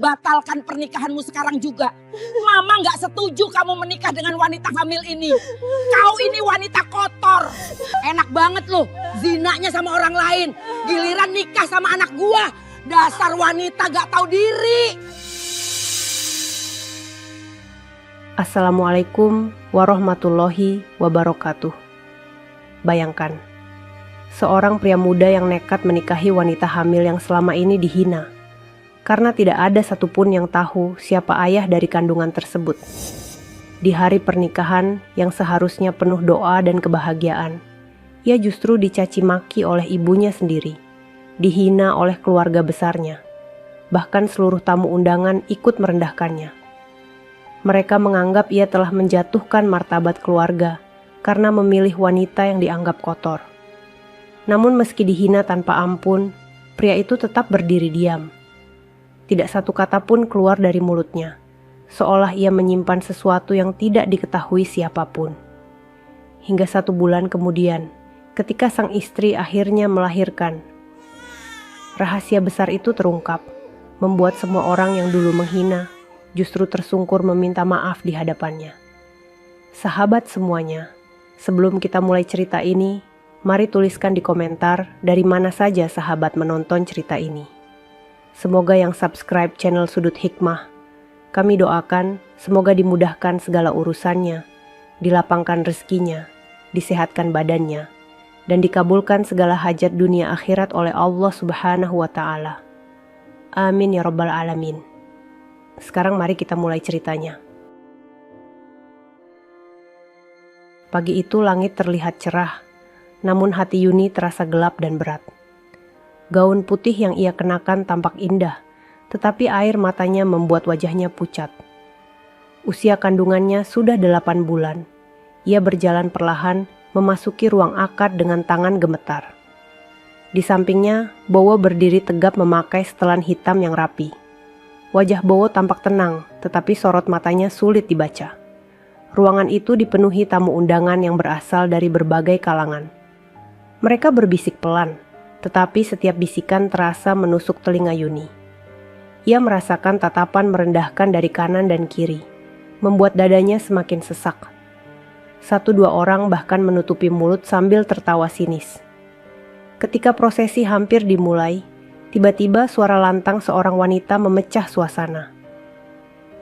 batalkan pernikahanmu sekarang juga. Mama gak setuju kamu menikah dengan wanita hamil ini. Kau ini wanita kotor. Enak banget loh zinanya sama orang lain. Giliran nikah sama anak gua. Dasar wanita gak tahu diri. Assalamualaikum warahmatullahi wabarakatuh. Bayangkan, seorang pria muda yang nekat menikahi wanita hamil yang selama ini dihina. Karena tidak ada satupun yang tahu siapa ayah dari kandungan tersebut. Di hari pernikahan yang seharusnya penuh doa dan kebahagiaan, ia justru dicaci maki oleh ibunya sendiri, dihina oleh keluarga besarnya. Bahkan seluruh tamu undangan ikut merendahkannya. Mereka menganggap ia telah menjatuhkan martabat keluarga karena memilih wanita yang dianggap kotor. Namun meski dihina tanpa ampun, pria itu tetap berdiri diam. Tidak satu kata pun keluar dari mulutnya, seolah ia menyimpan sesuatu yang tidak diketahui siapapun. Hingga 1 bulan kemudian, ketika sang istri akhirnya melahirkan, rahasia besar itu terungkap, membuat semua orang yang dulu menghina justru tersungkur meminta maaf di hadapannya. Sahabat semuanya, sebelum kita mulai cerita ini, mari tuliskan di komentar dari mana saja sahabat menonton cerita ini. Semoga yang subscribe channel Sudut Hikmah, kami doakan semoga dimudahkan segala urusannya, dilapangkan rezekinya, disehatkan badannya, dan dikabulkan segala hajat dunia akhirat oleh Allah Subhanahu wa Ta'ala. Amin ya Rabbal Alamin. Sekarang mari kita mulai ceritanya. Pagi itu langit terlihat cerah, namun hati Yuni terasa gelap dan berat. Gaun putih yang ia kenakan tampak indah, tetapi air matanya membuat wajahnya pucat. Usia kandungannya sudah 8 bulan. Ia berjalan perlahan, memasuki ruang akad dengan tangan gemetar. Di sampingnya, Bowo berdiri tegap memakai setelan hitam yang rapi. Wajah Bowo tampak tenang, tetapi sorot matanya sulit dibaca. Ruangan itu dipenuhi tamu undangan yang berasal dari berbagai kalangan. Mereka berbisik pelan, tetapi setiap bisikan terasa menusuk telinga Yuni. Ia merasakan tatapan merendahkan dari kanan dan kiri, membuat dadanya semakin sesak. 1-2 orang bahkan menutupi mulut sambil tertawa sinis. Ketika prosesi hampir dimulai, tiba-tiba suara lantang seorang wanita memecah suasana.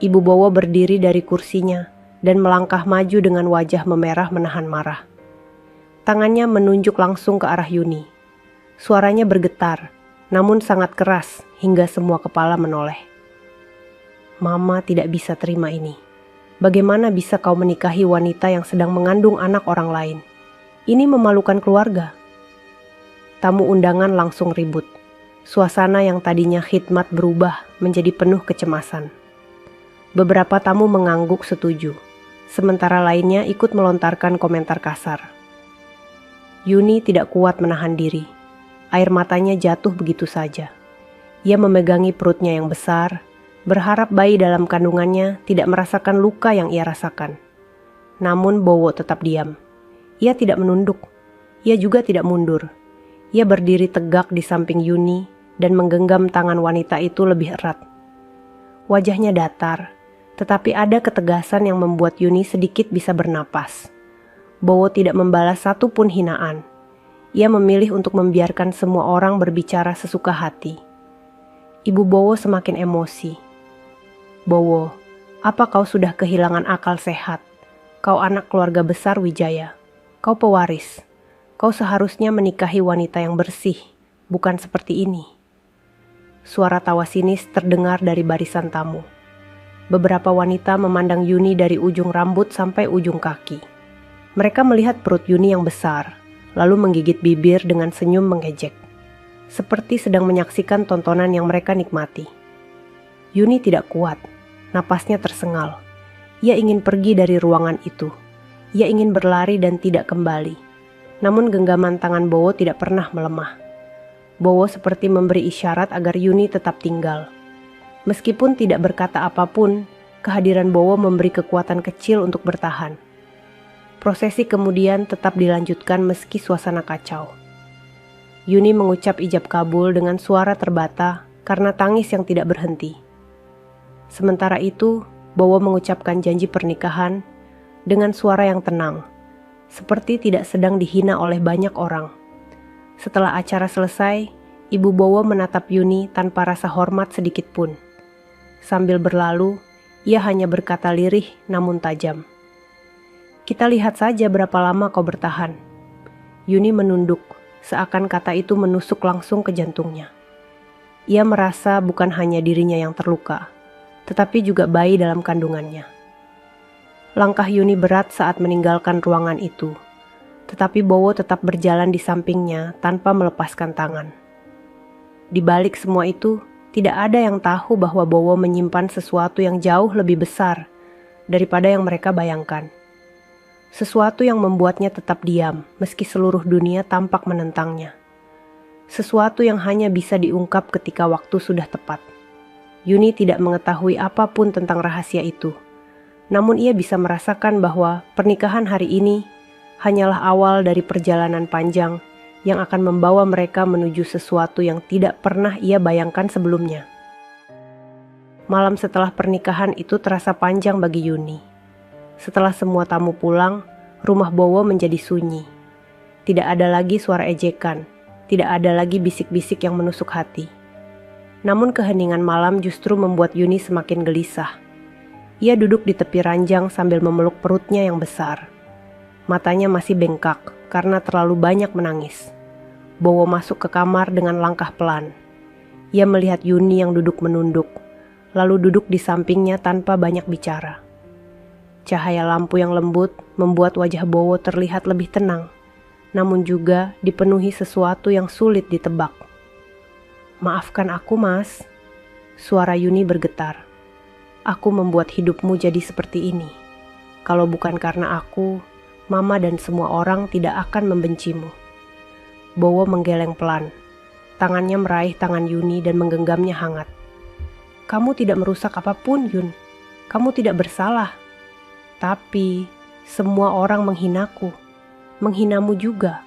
Ibu Bowo berdiri dari kursinya dan melangkah maju dengan wajah memerah menahan marah. Tangannya menunjuk langsung ke arah Yuni. Suaranya bergetar, namun sangat keras hingga semua kepala menoleh. Mama tidak bisa terima ini. Bagaimana bisa kau menikahi wanita yang sedang mengandung anak orang lain? Ini memalukan keluarga. Tamu undangan langsung ribut. Suasana yang tadinya khidmat berubah menjadi penuh kecemasan. Beberapa tamu mengangguk setuju, sementara lainnya ikut melontarkan komentar kasar. Yuni tidak kuat menahan diri. Air matanya jatuh begitu saja. Ia memegangi perutnya yang besar, berharap bayi dalam kandungannya tidak merasakan luka yang ia rasakan. Namun Bowo tetap diam. Ia tidak menunduk. Ia juga tidak mundur. Ia berdiri tegak di samping Yuni dan menggenggam tangan wanita itu lebih erat. Wajahnya datar, tetapi ada ketegasan yang membuat Yuni sedikit bisa bernapas. Bowo tidak membalas satupun hinaan. Ia memilih untuk membiarkan semua orang berbicara sesuka hati. Ibu Bowo semakin emosi. Bowo, apa kau sudah kehilangan akal sehat? Kau anak keluarga besar Wijaya. Kau pewaris. Kau seharusnya menikahi wanita yang bersih, bukan seperti ini. Suara tawa sinis terdengar dari barisan tamu. Beberapa wanita memandang Yuni dari ujung rambut sampai ujung kaki. Mereka melihat perut Yuni yang besar, lalu menggigit bibir dengan senyum mengejek, seperti sedang menyaksikan tontonan yang mereka nikmati. Yuni tidak kuat, napasnya tersengal. Ia ingin pergi dari ruangan itu. Ia ingin berlari dan tidak kembali. Namun genggaman tangan Bowo tidak pernah melemah. Bowo seperti memberi isyarat agar Yuni tetap tinggal. Meskipun tidak berkata apapun, kehadiran Bowo memberi kekuatan kecil untuk bertahan. Prosesi kemudian tetap dilanjutkan meski suasana kacau. Yuni mengucap ijab kabul dengan suara terbata karena tangis yang tidak berhenti. Sementara itu, Bowo mengucapkan janji pernikahan dengan suara yang tenang, seperti tidak sedang dihina oleh banyak orang. Setelah acara selesai, Ibu Bowo menatap Yuni tanpa rasa hormat sedikit pun. Sambil berlalu, ia hanya berkata lirih namun tajam. "Kita lihat saja berapa lama kau bertahan." Yuni menunduk, seakan kata itu menusuk langsung ke jantungnya. Ia merasa bukan hanya dirinya yang terluka, tetapi juga bayi dalam kandungannya. Langkah Yuni berat saat meninggalkan ruangan itu, tetapi Bowo tetap berjalan di sampingnya tanpa melepaskan tangan. Di balik semua itu, tidak ada yang tahu bahwa Bowo menyimpan sesuatu yang jauh lebih besar daripada yang mereka bayangkan. Sesuatu yang membuatnya tetap diam meski seluruh dunia tampak menentangnya. Sesuatu yang hanya bisa diungkap ketika waktu sudah tepat. Yuni tidak mengetahui apapun tentang rahasia itu. Namun ia bisa merasakan bahwa pernikahan hari ini hanyalah awal dari perjalanan panjang yang akan membawa mereka menuju sesuatu yang tidak pernah ia bayangkan sebelumnya. Malam setelah pernikahan itu terasa panjang bagi Yuni. Setelah semua tamu pulang, rumah Bowo menjadi sunyi. Tidak ada lagi suara ejekan, tidak ada lagi bisik-bisik yang menusuk hati. Namun keheningan malam justru membuat Yuni semakin gelisah. Ia duduk di tepi ranjang sambil memeluk perutnya yang besar. Matanya masih bengkak karena terlalu banyak menangis. Bowo masuk ke kamar dengan langkah pelan. Ia melihat Yuni yang duduk menunduk, lalu duduk di sampingnya tanpa banyak bicara. Cahaya lampu yang lembut membuat wajah Bowo terlihat lebih tenang, namun juga dipenuhi sesuatu yang sulit ditebak. "Maafkan aku, Mas." Suara Yuni bergetar. "Aku membuat hidupmu jadi seperti ini. Kalau bukan karena aku, Mama dan semua orang tidak akan membencimu." Bowo menggeleng pelan. Tangannya meraih tangan Yuni dan menggenggamnya hangat. "Kamu tidak merusak apapun, Yun. Kamu tidak bersalah. Tapi semua orang menghinaku. Menghinamu juga.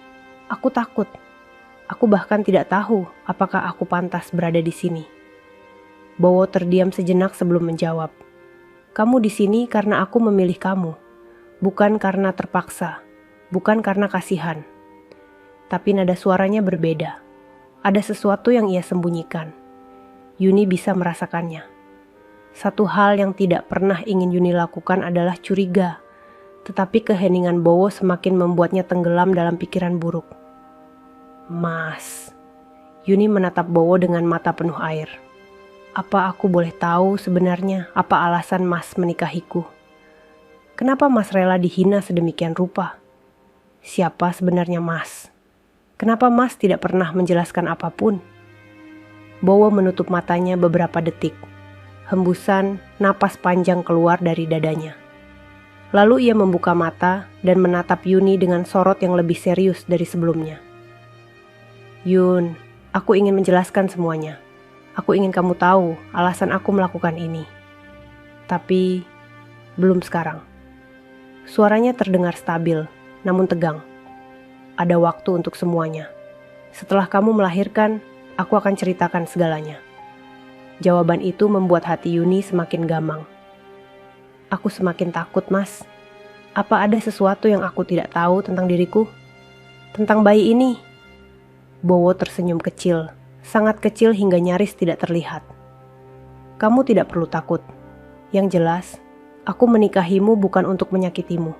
Aku takut. Aku bahkan tidak tahu apakah aku pantas berada di sini." Bowo terdiam sejenak sebelum menjawab. "Kamu di sini karena aku memilih kamu. Bukan karena terpaksa. Bukan karena kasihan." Tapi nada suaranya berbeda. Ada sesuatu yang ia sembunyikan. Yuni bisa merasakannya. Satu hal yang tidak pernah ingin Yuni lakukan adalah curiga. Tetapi keheningan Bowo semakin membuatnya tenggelam dalam pikiran buruk. "Mas." Yuni menatap Bowo dengan mata penuh air. "Apa aku boleh tahu sebenarnya apa alasan Mas menikahiku? Kenapa Mas rela dihina sedemikian rupa? Siapa sebenarnya Mas? Kenapa Mas tidak pernah menjelaskan apapun?" Bowo menutup matanya beberapa detik. Hembusan napas panjang keluar dari dadanya. Lalu ia membuka mata dan menatap Yuni dengan sorot yang lebih serius dari sebelumnya. "Yun, aku ingin menjelaskan semuanya. Aku ingin kamu tahu alasan aku melakukan ini. Tapi belum sekarang." Suaranya terdengar stabil, namun tegang. "Ada waktu untuk semuanya. Setelah kamu melahirkan, aku akan ceritakan segalanya." Jawaban itu membuat hati Yuni semakin gamang. "Aku semakin takut, Mas. Apa ada sesuatu yang aku tidak tahu tentang diriku? Tentang bayi ini?" Bowo tersenyum kecil, sangat kecil hingga nyaris tidak terlihat. "Kamu tidak perlu takut. Yang jelas, aku menikahimu bukan untuk menyakitimu.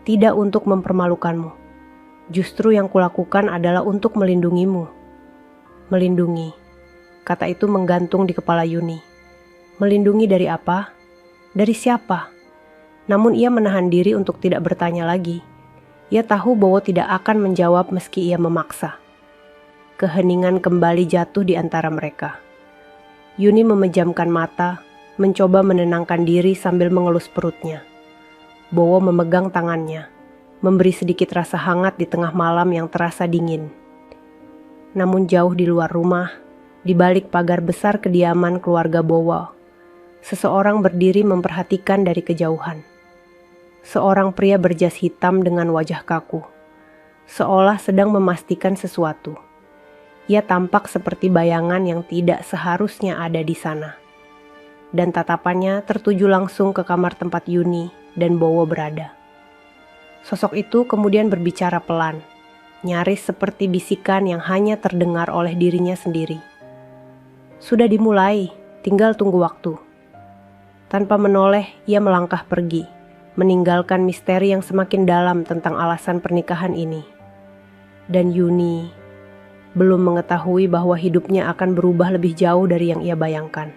Tidak untuk mempermalukanmu. Justru yang kulakukan adalah untuk melindungimu." Melindungi. Kata itu menggantung di kepala Yuni. Melindungi dari apa? Dari siapa? Namun ia menahan diri untuk tidak bertanya lagi. Ia tahu Bowo tidak akan menjawab meski ia memaksa. Keheningan kembali jatuh di antara mereka. Yuni memejamkan mata, mencoba menenangkan diri sambil mengelus perutnya. Bowo memegang tangannya, memberi sedikit rasa hangat di tengah malam yang terasa dingin. Namun jauh di luar rumah, di balik pagar besar kediaman keluarga Bowo, seseorang berdiri memperhatikan dari kejauhan. Seorang pria berjas hitam dengan wajah kaku, seolah sedang memastikan sesuatu. Ia tampak seperti bayangan yang tidak seharusnya ada di sana. dan tatapannya tertuju langsung ke kamar tempat Yuni dan Bowo berada. Sosok itu kemudian berbicara pelan, nyaris seperti bisikan yang hanya terdengar oleh dirinya sendiri. Sudah dimulai, tinggal tunggu waktu. Tanpa menoleh, ia melangkah pergi, meninggalkan misteri yang semakin dalam tentang alasan pernikahan ini. Dan Yuni belum mengetahui bahwa hidupnya akan berubah lebih jauh dari yang ia bayangkan.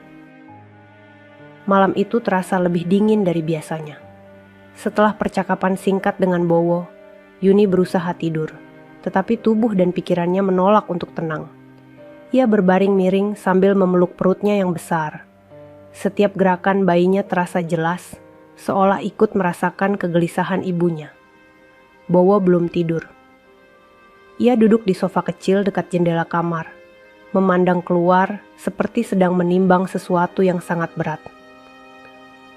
Malam itu terasa lebih dingin dari biasanya. Setelah percakapan singkat dengan Bowo, Yuni berusaha tidur, tetapi tubuh dan pikirannya menolak untuk tenang. Ia berbaring miring sambil memeluk perutnya yang besar. Setiap gerakan bayinya terasa jelas, seolah ikut merasakan kegelisahan ibunya. Bowo belum tidur. Ia duduk di sofa kecil dekat jendela kamar, memandang keluar seperti sedang menimbang sesuatu yang sangat berat.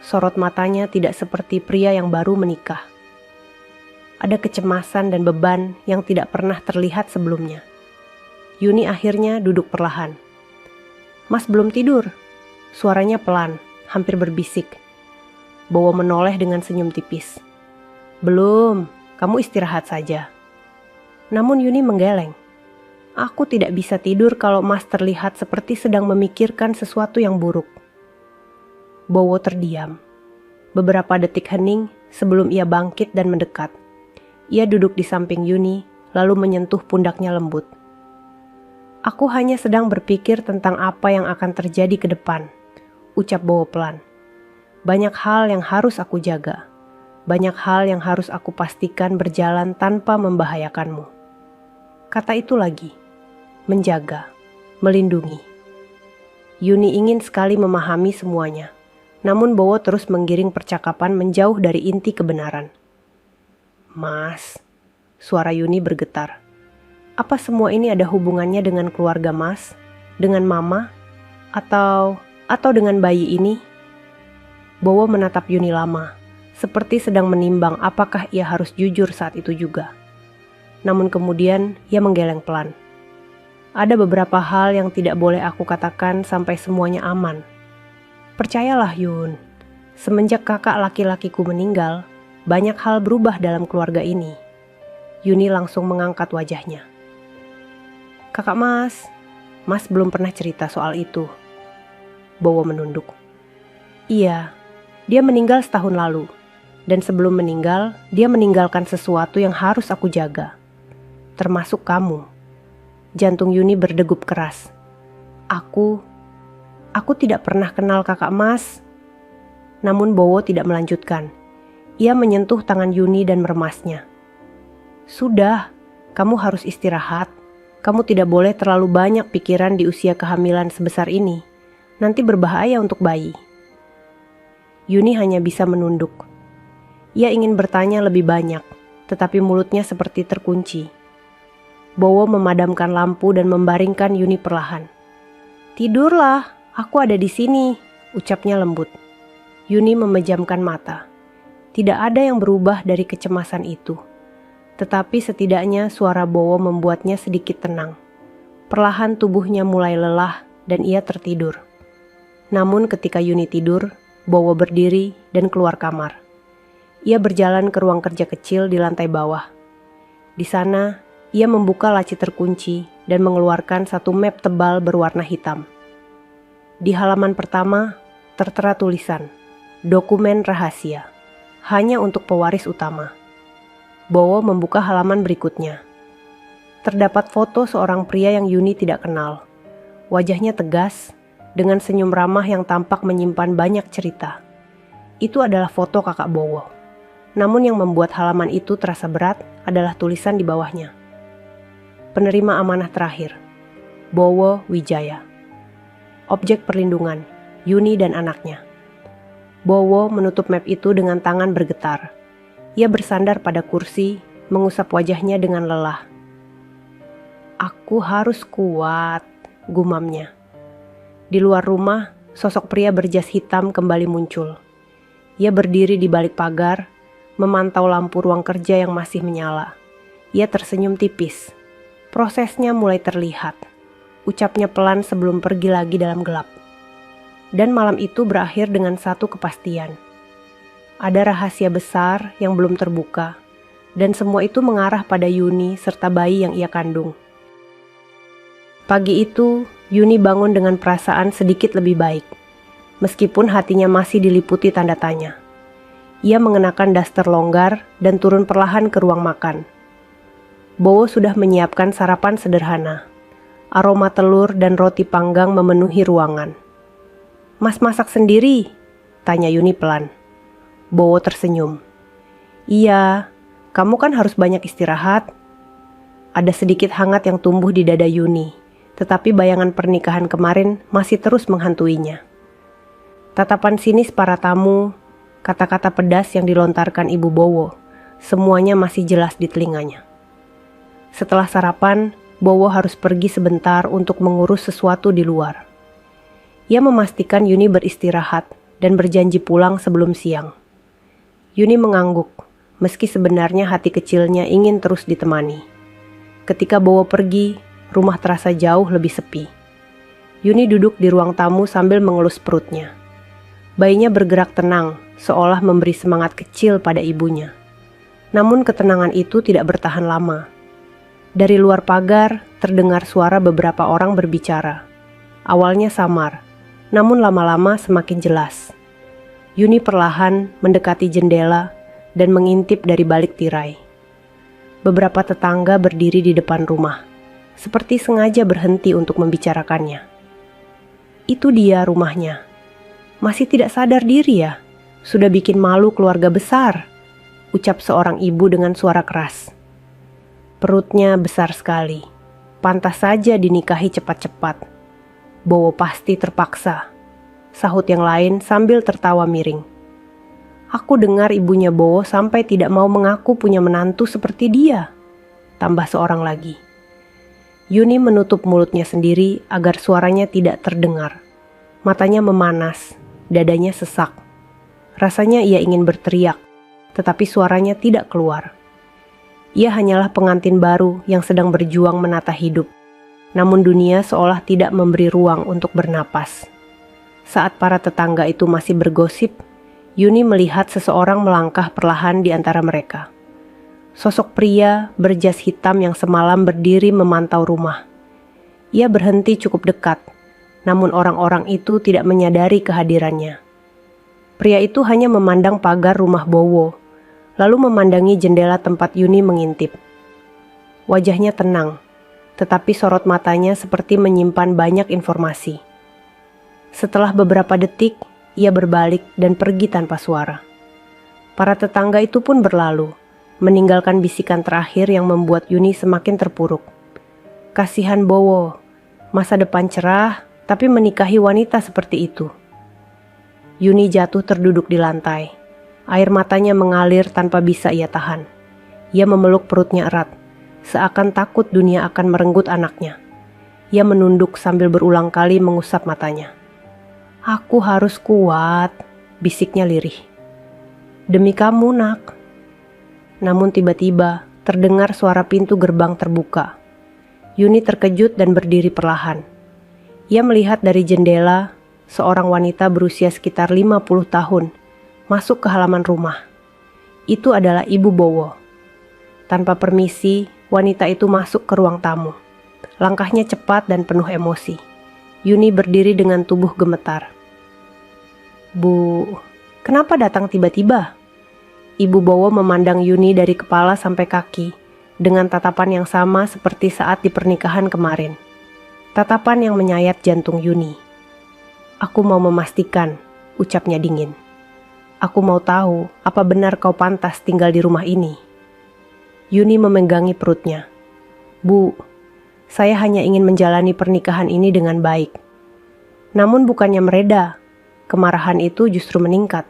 Sorot matanya tidak seperti pria yang baru menikah. Ada kecemasan dan beban yang tidak pernah terlihat sebelumnya. Yuni akhirnya duduk perlahan. "Mas belum tidur?" Suaranya pelan, hampir berbisik. Bowo menoleh dengan senyum tipis. "Belum, kamu istirahat saja." Namun Yuni menggeleng. "Aku tidak bisa tidur kalau Mas terlihat seperti sedang memikirkan sesuatu yang buruk." Bowo terdiam. Beberapa detik hening sebelum ia bangkit dan mendekat. Ia duduk di samping Yuni, lalu menyentuh pundaknya lembut. "Aku hanya sedang berpikir tentang apa yang akan terjadi ke depan," ucap Bowo pelan. "Banyak hal yang harus aku jaga. Banyak hal yang harus aku pastikan berjalan tanpa membahayakanmu." Kata itu lagi, menjaga, melindungi. Yuni ingin sekali memahami semuanya, namun Bowo terus menggiring percakapan menjauh dari inti kebenaran. "Mas," suara Yuni bergetar. "Apa semua ini ada hubungannya dengan keluarga Mas? Dengan Mama? Atau dengan bayi ini?" Bowo menatap Yuni lama, seperti sedang menimbang apakah ia harus jujur saat itu juga. Namun kemudian ia menggeleng pelan. "Ada beberapa hal yang tidak boleh aku katakan sampai semuanya aman. Percayalah Yun, semenjak kakak laki-lakiku meninggal, banyak hal berubah dalam keluarga ini." Yuni langsung mengangkat wajahnya. "Kakak Mas belum pernah cerita soal itu." Bowo menunduk. "Iya, dia meninggal setahun lalu. Dan sebelum meninggal, dia meninggalkan sesuatu yang harus aku jaga. Termasuk kamu." Jantung Yuni berdegup keras. Aku tidak pernah kenal kakak Mas." Namun Bowo tidak melanjutkan. Ia menyentuh tangan Yuni dan meremasnya. "Sudah, kamu harus istirahat. Kamu tidak boleh terlalu banyak pikiran di usia kehamilan sebesar ini. Nanti berbahaya untuk bayi." Yuni hanya bisa menunduk. Ia ingin bertanya lebih banyak, tetapi mulutnya seperti terkunci. Bowo memadamkan lampu dan membaringkan Yuni perlahan. "Tidurlah, aku ada di sini," ucapnya lembut. Yuni memejamkan mata. Tidak ada yang berubah dari kecemasan itu. Tetapi setidaknya suara Bowo membuatnya sedikit tenang. Perlahan tubuhnya mulai lelah dan ia tertidur. Namun ketika Yuni tidur, Bowo berdiri dan keluar kamar. Ia berjalan ke ruang kerja kecil di lantai bawah. Di sana, ia membuka laci terkunci dan mengeluarkan satu map tebal berwarna hitam. Di halaman pertama, tertera tulisan, "Dokumen rahasia, hanya untuk pewaris utama." Bowo membuka halaman berikutnya. Terdapat foto seorang pria yang Yuni tidak kenal. Wajahnya tegas, dengan senyum ramah yang tampak menyimpan banyak cerita. Itu adalah foto kakak Bowo. Namun yang membuat halaman itu terasa berat adalah tulisan di bawahnya. Penerima amanah terakhir, Bowo Wijaya. Objek perlindungan, Yuni dan anaknya. Bowo menutup map itu dengan tangan bergetar. Ia bersandar pada kursi, mengusap wajahnya dengan lelah. "Aku harus kuat," gumamnya. Di luar rumah, sosok pria berjas hitam kembali muncul. Ia berdiri di balik pagar, memantau lampu ruang kerja yang masih menyala. Ia tersenyum tipis. Prosesnya mulai terlihat. Ucapnya pelan sebelum pergi lagi dalam gelap. Dan malam itu berakhir dengan satu kepastian. Ada rahasia besar yang belum terbuka, dan semua itu mengarah pada Yuni serta bayi yang ia kandung. Pagi itu, Yuni bangun dengan perasaan sedikit lebih baik, meskipun hatinya masih diliputi tanda tanya. Ia mengenakan daster longgar dan turun perlahan ke ruang makan. Bowo sudah menyiapkan sarapan sederhana. Aroma telur dan roti panggang memenuhi ruangan. "Mas masak sendiri?" tanya Yuni pelan. Bowo tersenyum. "Iya, kamu kan harus banyak istirahat." Ada sedikit hangat yang tumbuh di dada Yuni, tetapi bayangan pernikahan kemarin masih terus menghantuinya. Tatapan sinis para tamu, kata-kata pedas yang dilontarkan Ibu Bowo, semuanya masih jelas di telinganya. Setelah sarapan, Bowo harus pergi sebentar untuk mengurus sesuatu di luar. Ia memastikan Yuni beristirahat dan berjanji pulang sebelum siang. Yuni mengangguk, meski sebenarnya hati kecilnya ingin terus ditemani. Ketika Bowo pergi, rumah terasa jauh lebih sepi. Yuni duduk di ruang tamu sambil mengelus perutnya. Bayinya bergerak tenang, seolah memberi semangat kecil pada ibunya. Namun ketenangan itu tidak bertahan lama. Dari luar pagar, terdengar suara beberapa orang berbicara. Awalnya samar, namun lama-lama semakin jelas. Yuni perlahan mendekati jendela dan mengintip dari balik tirai. Beberapa tetangga berdiri di depan rumah, seperti sengaja berhenti untuk membicarakannya. Itu dia rumahnya. Masih tidak sadar diri ya, sudah bikin malu keluarga besar, ucap seorang ibu dengan suara keras. Perutnya besar sekali, pantas saja dinikahi cepat-cepat. Bowo pasti terpaksa, sahut yang lain sambil tertawa miring. Aku dengar ibunya Bowo sampai tidak mau mengaku punya menantu seperti dia, tambah seorang lagi. Yuni menutup mulutnya sendiri agar suaranya tidak terdengar. Matanya memanas, dadanya sesak. Rasanya ia ingin berteriak, tetapi suaranya tidak keluar. Ia hanyalah pengantin baru yang sedang berjuang menata hidup. Namun dunia seolah tidak memberi ruang untuk bernapas. Saat para tetangga itu masih bergosip, Yuni melihat seseorang melangkah perlahan di antara mereka. Sosok pria berjas hitam yang semalam berdiri memantau rumah. Ia berhenti cukup dekat, namun orang-orang itu tidak menyadari kehadirannya. Pria itu hanya memandang pagar rumah Bowo, lalu memandangi jendela tempat Yuni mengintip. Wajahnya tenang, tetapi sorot matanya seperti menyimpan banyak informasi. Setelah beberapa detik, ia berbalik dan pergi tanpa suara. Para tetangga itu pun berlalu, meninggalkan bisikan terakhir yang membuat Yuni semakin terpuruk. Kasihan Bowo, masa depan cerah, tapi menikahi wanita seperti itu. Yuni jatuh terduduk di lantai. Air matanya mengalir tanpa bisa ia tahan. Ia memeluk perutnya erat, seakan takut dunia akan merenggut anaknya. Ia menunduk sambil berulang kali mengusap matanya. "Aku harus kuat," bisiknya lirih. "Demi kamu, nak." Namun tiba-tiba terdengar suara pintu gerbang terbuka. Yuni terkejut dan berdiri perlahan. Ia melihat dari jendela seorang wanita berusia sekitar 50 tahun masuk ke halaman rumah. Itu adalah Ibu Bowo. Tanpa permisi, wanita itu masuk ke ruang tamu. Langkahnya cepat dan penuh emosi. Yuni berdiri dengan tubuh gemetar. "Bu, kenapa datang tiba-tiba?" Ibu Bowo memandang Yuni dari kepala sampai kaki, dengan tatapan yang sama seperti saat di pernikahan kemarin. Tatapan yang menyayat jantung Yuni. "Aku mau memastikan," ucapnya dingin. "Aku mau tahu apa benar kau pantas tinggal di rumah ini." Yuni memenggangi perutnya. "Bu, saya hanya ingin menjalani pernikahan ini dengan baik." Namun bukannya mereda, kemarahan itu justru meningkat.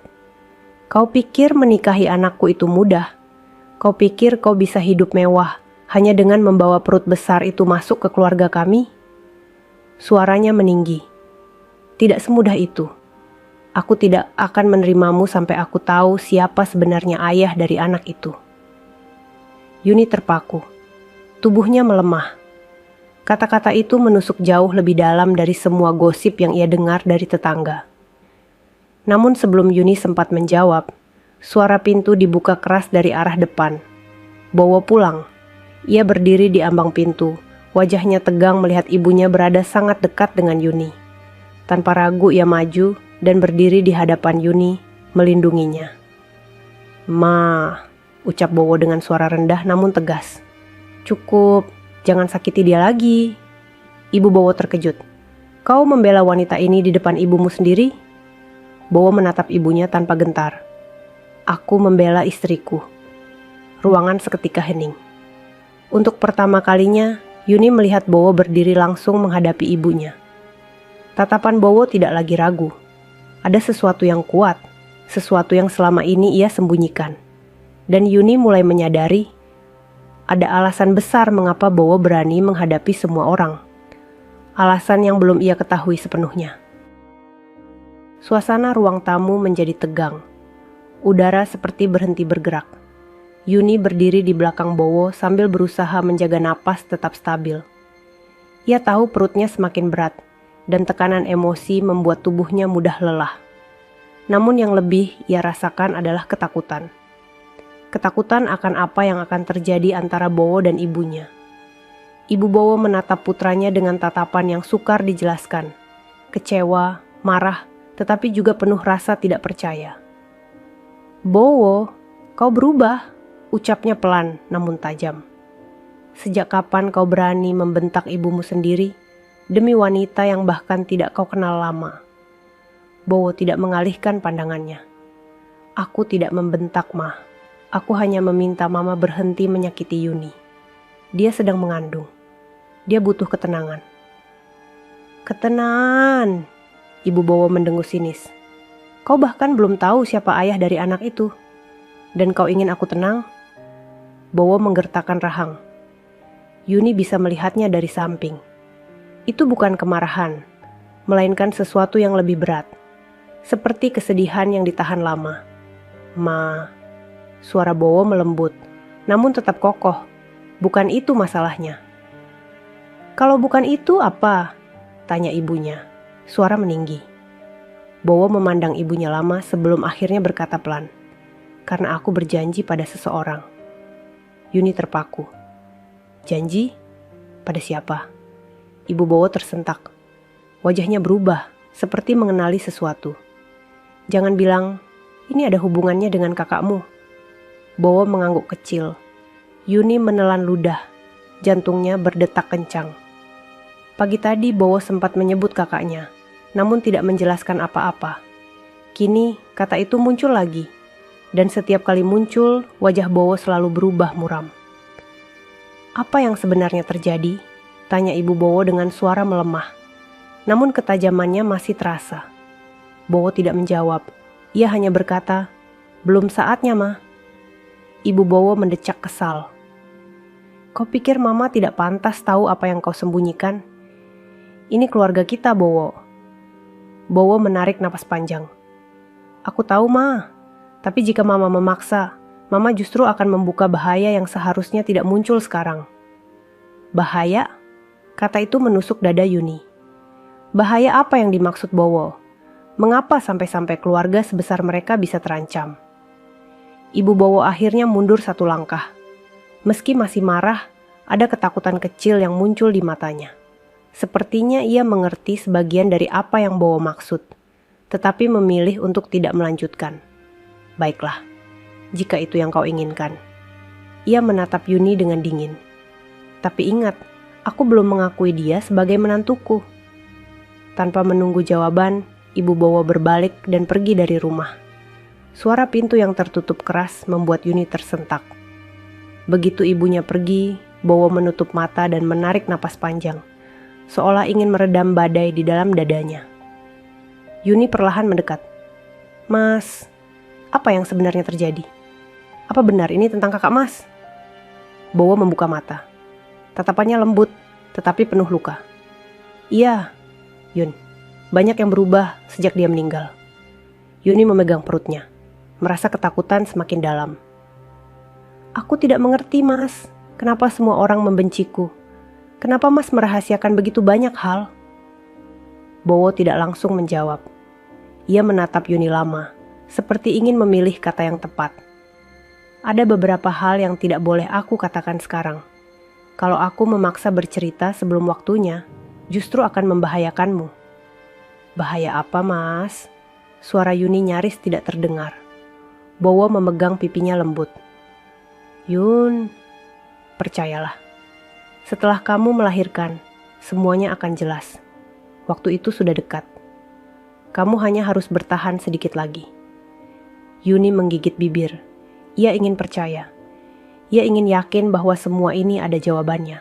"Kau pikir menikahi anakku itu mudah? Kau pikir kau bisa hidup mewah hanya dengan membawa perut besar itu masuk ke keluarga kami?" Suaranya meninggi. "Tidak semudah itu. Aku tidak akan menerimamu sampai aku tahu siapa sebenarnya ayah dari anak itu." Yuni terpaku. Tubuhnya melemah. Kata-kata itu menusuk jauh lebih dalam dari semua gosip yang ia dengar dari tetangga. Namun sebelum Yuni sempat menjawab, suara pintu dibuka keras dari arah depan. Bowo pulang. Ia berdiri di ambang pintu, wajahnya tegang melihat ibunya berada sangat dekat dengan Yuni. Tanpa ragu ia maju dan berdiri di hadapan Yuni, melindunginya. "Ma," ucap Bowo dengan suara rendah namun tegas. "Cukup. Jangan sakiti dia lagi." Ibu Bowo terkejut. "Kau membela wanita ini di depan ibumu sendiri?" Bowo menatap ibunya tanpa gentar. "Aku membela istriku." Ruangan seketika hening. Untuk pertama kalinya, Yuni melihat Bowo berdiri langsung menghadapi ibunya. Tatapan Bowo tidak lagi ragu. Ada sesuatu yang kuat, sesuatu yang selama ini ia sembunyikan. Dan Yuni mulai menyadari ada alasan besar mengapa Bowo berani menghadapi semua orang. Alasan yang belum ia ketahui sepenuhnya. Suasana ruang tamu menjadi tegang. Udara seperti berhenti bergerak. Yuni berdiri di belakang Bowo sambil berusaha menjaga napas tetap stabil. Ia tahu perutnya semakin berat, dan tekanan emosi membuat tubuhnya mudah lelah. Namun yang lebih ia rasakan adalah ketakutan. Ketakutan akan apa yang akan terjadi antara Bowo dan ibunya. Ibu Bowo menatap putranya dengan tatapan yang sukar dijelaskan. Kecewa, marah, tetapi juga penuh rasa tidak percaya. "Bowo, kau berubah," ucapnya pelan namun tajam. "Sejak kapan kau berani membentak ibumu sendiri demi wanita yang bahkan tidak kau kenal lama?" Bowo tidak mengalihkan pandangannya. "Aku tidak membentak, Ma. Aku hanya meminta Mama berhenti menyakiti Yuni. Dia sedang mengandung. Dia butuh ketenangan." "Ketenangan," Ibu Bowo mendengus sinis. "Kau bahkan belum tahu siapa ayah dari anak itu. Dan kau ingin aku tenang?" Bowo menggertakkan rahang. Yuni bisa melihatnya dari samping. Itu bukan kemarahan, melainkan sesuatu yang lebih berat. Seperti kesedihan yang ditahan lama. "Ma," suara Bowo melembut, namun tetap kokoh. "Bukan itu masalahnya." "Kalau bukan itu apa?" tanya ibunya. Suara meninggi. Bowo memandang ibunya lama sebelum akhirnya berkata pelan, "Karena aku berjanji pada seseorang." Yuni terpaku. "Janji? Pada siapa?" Ibu Bowo tersentak. Wajahnya berubah, seperti mengenali sesuatu. "Jangan bilang, ini ada hubungannya dengan kakakmu." Bowo mengangguk kecil. Yuni menelan ludah, jantungnya berdetak kencang. Pagi tadi Bowo sempat menyebut kakaknya, namun tidak menjelaskan apa-apa. Kini kata itu muncul lagi, dan setiap kali muncul, wajah Bowo selalu berubah muram. "Apa yang sebenarnya terjadi?" tanya Ibu Bowo dengan suara melemah. Namun ketajamannya masih terasa. Bowo tidak menjawab. Ia hanya berkata, "Belum saatnya, Ma." Ibu Bowo mendecak kesal. "Kau pikir Mama tidak pantas tahu apa yang kau sembunyikan? Ini keluarga kita, Bowo." Bowo menarik napas panjang. "Aku tahu, Ma. Tapi jika Mama memaksa, Mama justru akan membuka bahaya yang seharusnya tidak muncul sekarang." "Bahaya?" Kata itu menusuk dada Yuni. Bahaya apa yang dimaksud Bowo? Mengapa sampai-sampai keluarga sebesar mereka bisa terancam? Ibu Bowo akhirnya mundur satu langkah. Meski masih marah, ada ketakutan kecil yang muncul di matanya. Sepertinya ia mengerti sebagian dari apa yang Bowo maksud, tetapi memilih untuk tidak melanjutkan. "Baiklah, jika itu yang kau inginkan." Ia menatap Yuni dengan dingin. "Tapi ingat, aku belum mengakui dia sebagai menantuku." Tanpa menunggu jawaban, Ibu Bowo berbalik dan pergi dari rumah. Suara pintu yang tertutup keras membuat Yuni tersentak. Begitu ibunya pergi, Bowo menutup mata dan menarik napas panjang, seolah ingin meredam badai di dalam dadanya. Yuni perlahan mendekat. "Mas, apa yang sebenarnya terjadi? Apa benar ini tentang kakak Mas?" Bowo membuka mata. Tatapannya lembut, tetapi penuh luka. "Iya, Yun, banyak yang berubah sejak dia meninggal." Yuni memegang perutnya, merasa ketakutan semakin dalam. "Aku tidak mengerti, Mas. Kenapa semua orang membenciku? Kenapa Mas merahasiakan begitu banyak hal? Bowo tidak langsung menjawab. Ia menatap Yuni lama, seperti ingin memilih kata yang tepat. Ada beberapa hal yang tidak boleh aku katakan sekarang. Kalau aku memaksa bercerita sebelum waktunya, justru akan membahayakanmu. Bahaya apa, Mas? Suara Yuni nyaris tidak terdengar. Bowo memegang pipinya lembut. Yun, percayalah. Setelah kamu melahirkan, semuanya akan jelas. Waktu itu sudah dekat. Kamu hanya harus bertahan sedikit lagi. Yuni menggigit bibir. Ia ingin percaya. Ia ingin yakin bahwa semua ini ada jawabannya.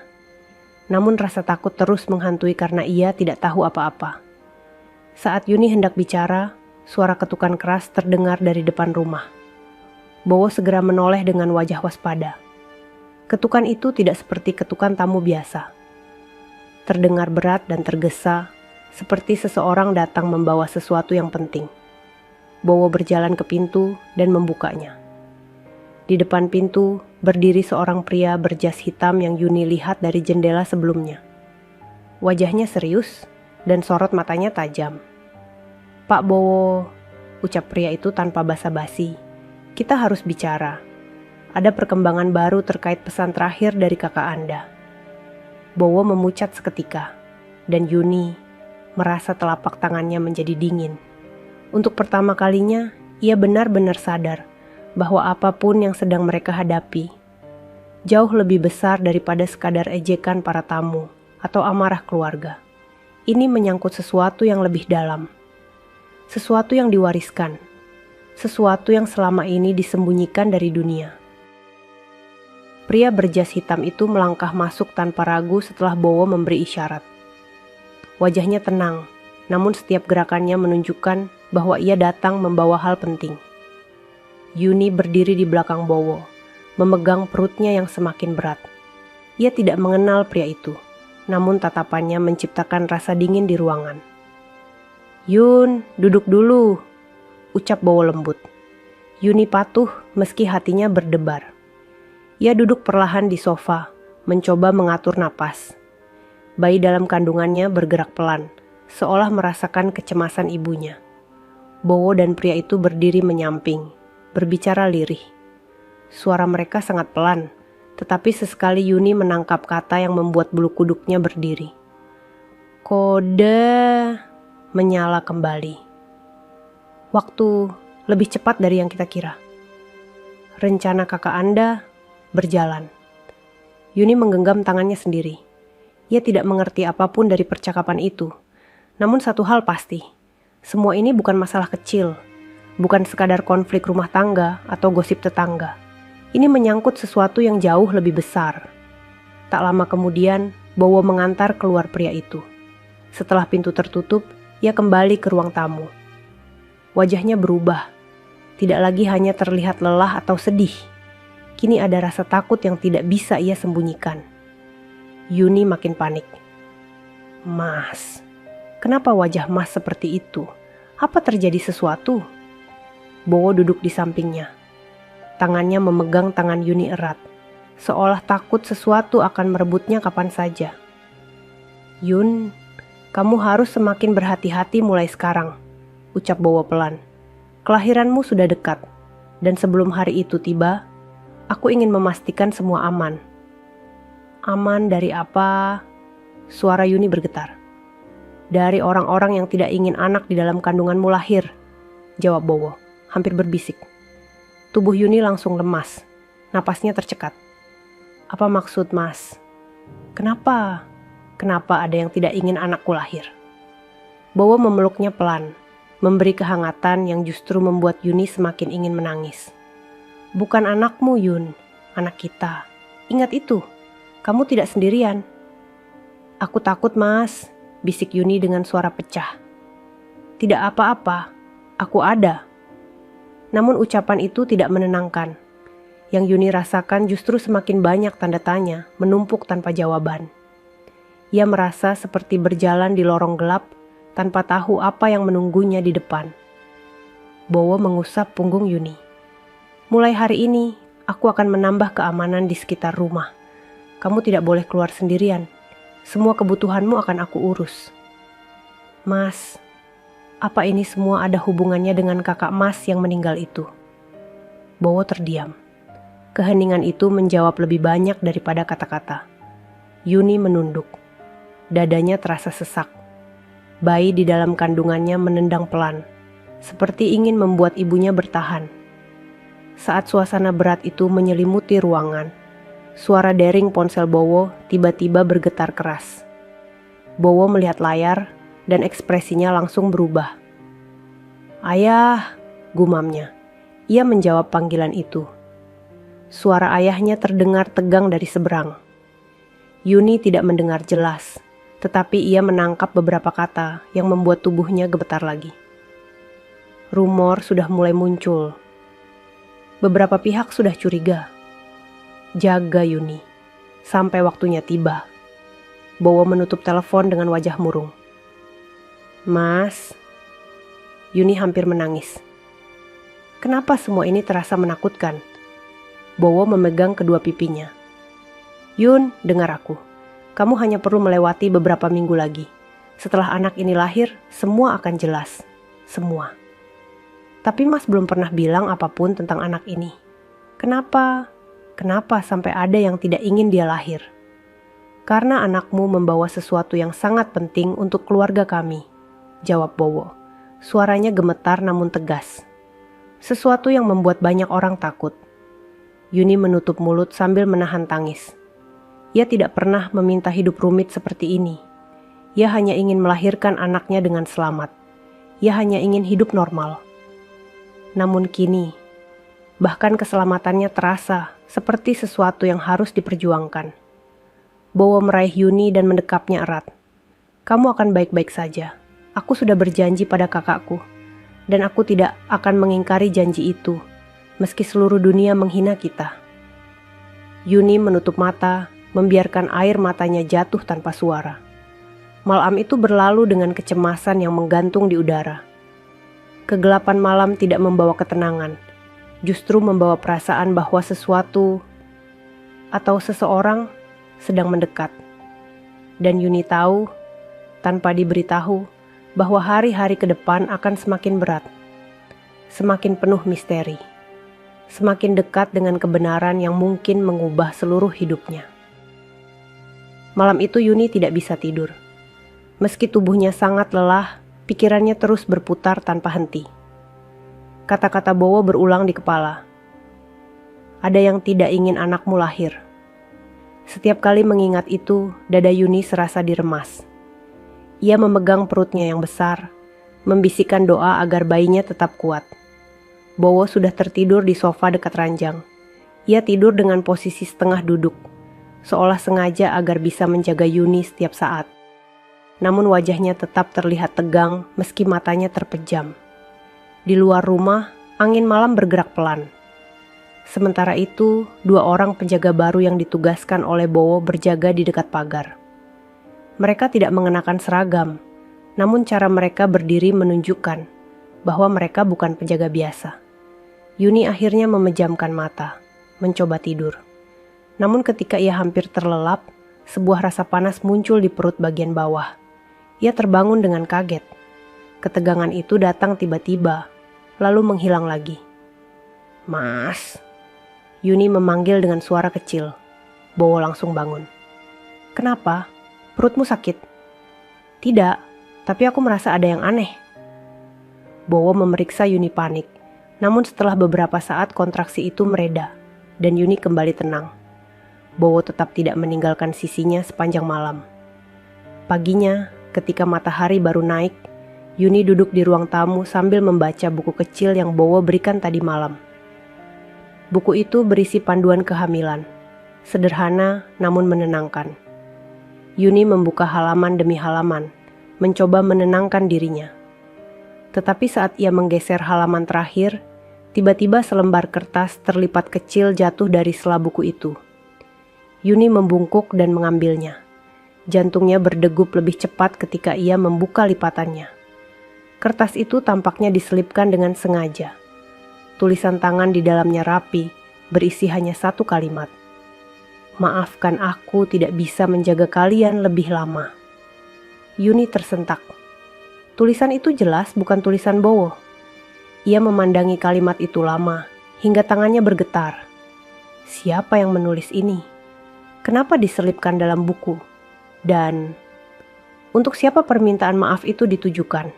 Namun rasa takut terus menghantui karena ia tidak tahu apa-apa. Saat Yuni hendak bicara, suara ketukan keras terdengar dari depan rumah. Bowo segera menoleh dengan wajah waspada. Ketukan itu tidak seperti ketukan tamu biasa. Terdengar berat dan tergesa, seperti seseorang datang membawa sesuatu yang penting. Bowo berjalan ke pintu dan membukanya. Di depan pintu berdiri seorang pria berjas hitam yang Yuni lihat dari jendela sebelumnya. Wajahnya serius dan sorot matanya tajam. Pak Bowo, ucap pria itu tanpa basa-basi. Kita harus bicara. Ada perkembangan baru terkait pesan terakhir dari kakak Anda. Bowo memucat seketika, dan Yuni merasa telapak tangannya menjadi dingin. Untuk pertama kalinya, ia benar-benar sadar bahwa apapun yang sedang mereka hadapi jauh lebih besar daripada sekadar ejekan para tamu atau amarah keluarga. Ini menyangkut sesuatu yang lebih dalam, sesuatu yang diwariskan, sesuatu yang selama ini disembunyikan dari dunia. Pria berjas hitam itu melangkah masuk tanpa ragu setelah Bowo memberi isyarat. Wajahnya tenang, namun setiap gerakannya menunjukkan bahwa ia datang membawa hal penting. Yuni berdiri di belakang Bowo, memegang perutnya yang semakin berat. Ia tidak mengenal pria itu, namun tatapannya menciptakan rasa dingin di ruangan. Yun, duduk dulu, ucap Bowo lembut. Yuni patuh meski hatinya berdebar. Ia duduk perlahan di sofa, mencoba mengatur napas. Bayi dalam kandungannya bergerak pelan, seolah merasakan kecemasan ibunya. Bowo dan pria itu berdiri menyamping, berbicara lirih. Suara mereka sangat pelan, tetapi sesekali Yuni menangkap kata yang membuat bulu kuduknya berdiri. Kode menyala kembali. Waktu lebih cepat dari yang kita kira. Rencana kakak Anda berjalan. Yuni menggenggam tangannya sendiri. Ia tidak mengerti apapun dari percakapan itu. Namun satu hal pasti, semua ini bukan masalah kecil, bukan sekadar konflik rumah tangga atau gosip tetangga. Ini menyangkut sesuatu yang jauh lebih besar. Tak lama kemudian, Bowo mengantar keluar pria itu. Setelah pintu tertutup, ia kembali ke ruang tamu. Wajahnya berubah, tidak lagi hanya terlihat lelah atau sedih. Kini ada rasa takut yang tidak bisa ia sembunyikan. Yuni makin panik. Mas, kenapa wajah Mas seperti itu? Apa terjadi sesuatu? Bowo duduk di sampingnya. Tangannya memegang tangan Yuni erat, seolah takut sesuatu akan merebutnya kapan saja. Yun, kamu harus semakin berhati-hati mulai sekarang, ucap Bowo pelan. Kelahiranmu sudah dekat, dan sebelum hari itu tiba, aku ingin memastikan semua aman. Aman dari apa? Suara Yuni bergetar. Dari orang-orang yang tidak ingin anak di dalam kandunganmu lahir, jawab Bowo, hampir berbisik. Tubuh Yuni langsung lemas, napasnya tercekat. Apa maksud Mas? Kenapa? Kenapa ada yang tidak ingin anakku lahir? Bowo memeluknya pelan, memberi kehangatan yang justru membuat Yuni semakin ingin menangis. Bukan anakmu, Yun, anak kita. Ingat itu. Kamu tidak sendirian. Aku takut, Mas, bisik Yuni dengan suara pecah. Tidak apa-apa, aku ada. Namun ucapan itu tidak menenangkan. Yang Yuni rasakan justru semakin banyak tanda tanya menumpuk tanpa jawaban. Ia merasa seperti berjalan di lorong gelap tanpa tahu apa yang menunggunya di depan. Bowo mengusap punggung Yuni. Mulai hari ini, aku akan menambah keamanan di sekitar rumah. Kamu tidak boleh keluar sendirian. Semua kebutuhanmu akan aku urus. Mas, apa ini semua ada hubungannya dengan kakak Mas yang meninggal itu? Bowo terdiam. Keheningan itu menjawab lebih banyak daripada kata-kata. Yuni menunduk. Dadanya terasa sesak. Bayi di dalam kandungannya menendang pelan, seperti ingin membuat ibunya bertahan. Saat suasana berat itu menyelimuti ruangan, suara dering ponsel Bowo tiba-tiba bergetar keras. Bowo melihat layar dan ekspresinya langsung berubah. "Ayah," gumamnya. Ia menjawab panggilan itu. Suara ayahnya terdengar tegang dari seberang. Yuni tidak mendengar jelas, tetapi ia menangkap beberapa kata yang membuat tubuhnya gemetar lagi. Rumor sudah mulai muncul. Beberapa pihak sudah curiga. Jaga Yuni, sampai waktunya tiba. Bowo menutup telepon dengan wajah murung. "Mas," Yuni hampir menangis. Kenapa semua ini terasa menakutkan? Bowo memegang kedua pipinya. "Yun, dengar aku. Kamu hanya perlu melewati beberapa minggu lagi. Setelah anak ini lahir, semua akan jelas. Semua. Tapi Mas belum pernah bilang apapun tentang anak ini. Kenapa sampai ada yang tidak ingin dia lahir?" "Karena anakmu membawa sesuatu yang sangat penting untuk keluarga kami," jawab Bowo. Suaranya gemetar namun tegas. "Sesuatu yang membuat banyak orang takut." Yuni menutup mulut sambil menahan tangis. Ia tidak pernah meminta hidup rumit seperti ini. Ia hanya ingin melahirkan anaknya dengan selamat. Ia hanya ingin hidup normal. Namun kini, bahkan keselamatannya terasa seperti sesuatu yang harus diperjuangkan. Bowo meraih Yuni dan mendekapnya erat. "Kamu akan baik-baik saja. Aku sudah berjanji pada kakakku, dan aku tidak akan mengingkari janji itu, meski seluruh dunia menghina kita." Yuni menutup mata, membiarkan air matanya jatuh tanpa suara. Malam itu berlalu dengan kecemasan yang menggantung di udara. Kegelapan malam tidak membawa ketenangan, justru membawa perasaan bahwa sesuatu atau seseorang sedang mendekat. Dan Yuni tahu, tanpa diberitahu, bahwa hari-hari ke depan akan semakin berat, semakin penuh misteri, semakin dekat dengan kebenaran yang mungkin mengubah seluruh hidupnya. Malam itu Yuni tidak bisa tidur. Meski tubuhnya sangat lelah, pikirannya terus berputar tanpa henti. Kata-kata Bowo berulang di kepala. "Ada yang tidak ingin anakmu lahir." Setiap kali mengingat itu, dada Yuni serasa diremas. Ia memegang perutnya yang besar, membisikkan doa agar bayinya tetap kuat. Bowo sudah tertidur di sofa dekat ranjang. Ia tidur dengan posisi setengah duduk, seolah sengaja agar bisa menjaga Yuni setiap saat. Namun wajahnya tetap terlihat tegang meski matanya terpejam. Di luar rumah, angin malam bergerak pelan. Sementara itu, 2 orang penjaga baru yang ditugaskan oleh Bowo berjaga di dekat pagar. Mereka tidak mengenakan seragam, namun cara mereka berdiri menunjukkan bahwa mereka bukan penjaga biasa. Yuni akhirnya memejamkan mata, mencoba tidur. Namun ketika ia hampir terlelap, sebuah rasa panas muncul di perut bagian bawah. Ia terbangun dengan kaget. Ketegangan itu datang tiba-tiba, lalu menghilang lagi. "Mas," Yuni memanggil dengan suara kecil. Bowo langsung bangun. "Kenapa? Perutmu sakit?" "Tidak, tapi aku merasa ada yang aneh." Bowo memeriksa Yuni panik, namun setelah beberapa saat kontraksi itu mereda, dan Yuni kembali tenang. Bowo tetap tidak meninggalkan sisinya sepanjang malam. Paginya, ketika matahari baru naik, Yuni duduk di ruang tamu sambil membaca buku kecil yang Bowo berikan tadi malam. Buku itu berisi panduan kehamilan, sederhana namun menenangkan. Yuni membuka halaman demi halaman, mencoba menenangkan dirinya. Tetapi saat ia menggeser halaman terakhir, tiba-tiba selembar kertas terlipat kecil jatuh dari sela buku itu. Yuni membungkuk dan mengambilnya. Jantungnya berdegup lebih cepat ketika ia membuka lipatannya. Kertas itu tampaknya diselipkan dengan sengaja. Tulisan tangan di dalamnya rapi, berisi hanya 1 kalimat. Maafkan aku tidak bisa menjaga kalian lebih lama. Yuni tersentak. Tulisan itu jelas bukan tulisan Bowo. Ia memandangi kalimat itu lama, hingga tangannya bergetar. Siapa yang menulis ini? Kenapa diselipkan dalam buku? Dan untuk siapa permintaan maaf itu ditujukan?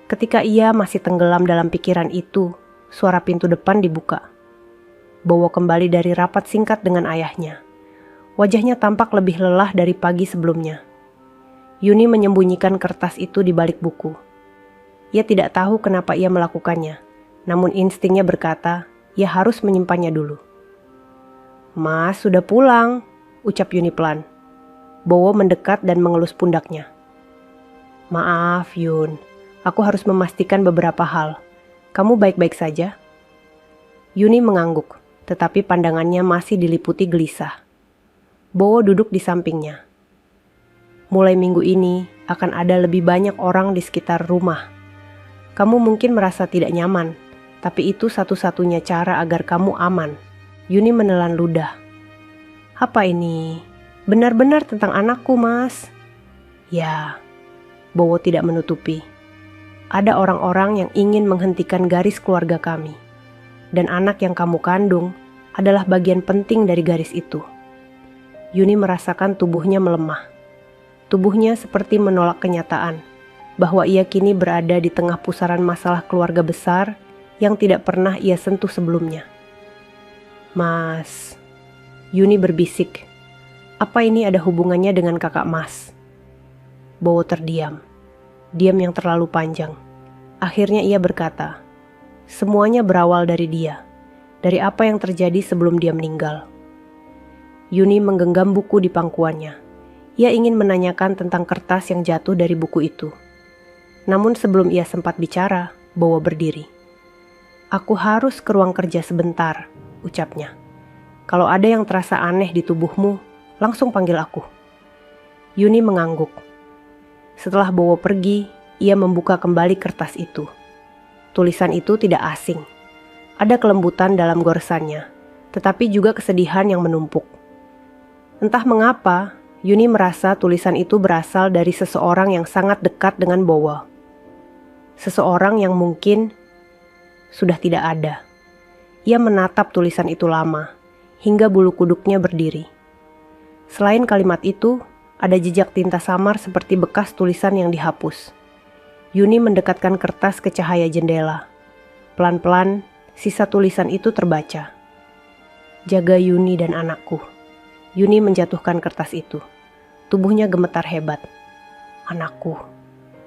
Ketika ia masih tenggelam dalam pikiran itu, suara pintu depan dibuka. Bowo kembali dari rapat singkat dengan ayahnya. Wajahnya tampak lebih lelah dari pagi sebelumnya. Yuni menyembunyikan kertas itu di balik buku. Ia tidak tahu kenapa ia melakukannya, namun instingnya berkata, ia harus menyimpannya dulu. Mas, sudah pulang, ucap Yuni pelan. Bowo mendekat dan mengelus pundaknya. Maaf, Yun. Aku harus memastikan beberapa hal. Kamu baik-baik saja? Yuni mengangguk, tetapi pandangannya masih diliputi gelisah. Bowo duduk di sampingnya. Mulai minggu ini akan ada lebih banyak orang di sekitar rumah. Kamu mungkin merasa tidak nyaman, tapi itu satu-satunya cara agar kamu aman. Yuni menelan ludah. Apa ini? Benar-benar tentang anakku, Mas. Ya, Bowo tidak menutupi. Ada orang-orang yang ingin menghentikan garis keluarga kami. Dan anak yang kamu kandung adalah bagian penting dari garis itu. Yuni merasakan tubuhnya melemah. Tubuhnya seperti menolak kenyataan bahwa ia kini berada di tengah pusaran masalah keluarga besar yang tidak pernah ia sentuh sebelumnya. Mas, Yuni berbisik, apa ini ada hubungannya dengan kakak Mas? Bowo terdiam. Diam yang terlalu panjang. Akhirnya ia berkata, semuanya berawal dari dia, dari apa yang terjadi sebelum dia meninggal. Yuni menggenggam buku di pangkuannya. Ia ingin menanyakan tentang kertas yang jatuh dari buku itu. Namun sebelum ia sempat bicara, Bowo berdiri. Aku harus ke ruang kerja sebentar, ucapnya. Kalau ada yang terasa aneh di tubuhmu, langsung panggil aku. Yuni mengangguk. Setelah Bowo pergi, ia membuka kembali kertas itu. Tulisan itu tidak asing. Ada kelembutan dalam goresannya, tetapi juga kesedihan yang menumpuk. Entah mengapa, Yuni merasa tulisan itu berasal dari seseorang yang sangat dekat dengan Bowo. Seseorang yang mungkin sudah tidak ada. Ia menatap tulisan itu lama, hingga bulu kuduknya berdiri. Selain kalimat itu, ada jejak tinta samar seperti bekas tulisan yang dihapus. Yuni mendekatkan kertas ke cahaya jendela. Pelan-pelan, sisa tulisan itu terbaca. Jaga Yuni dan anakku. Yuni menjatuhkan kertas itu. Tubuhnya gemetar hebat. Anakku.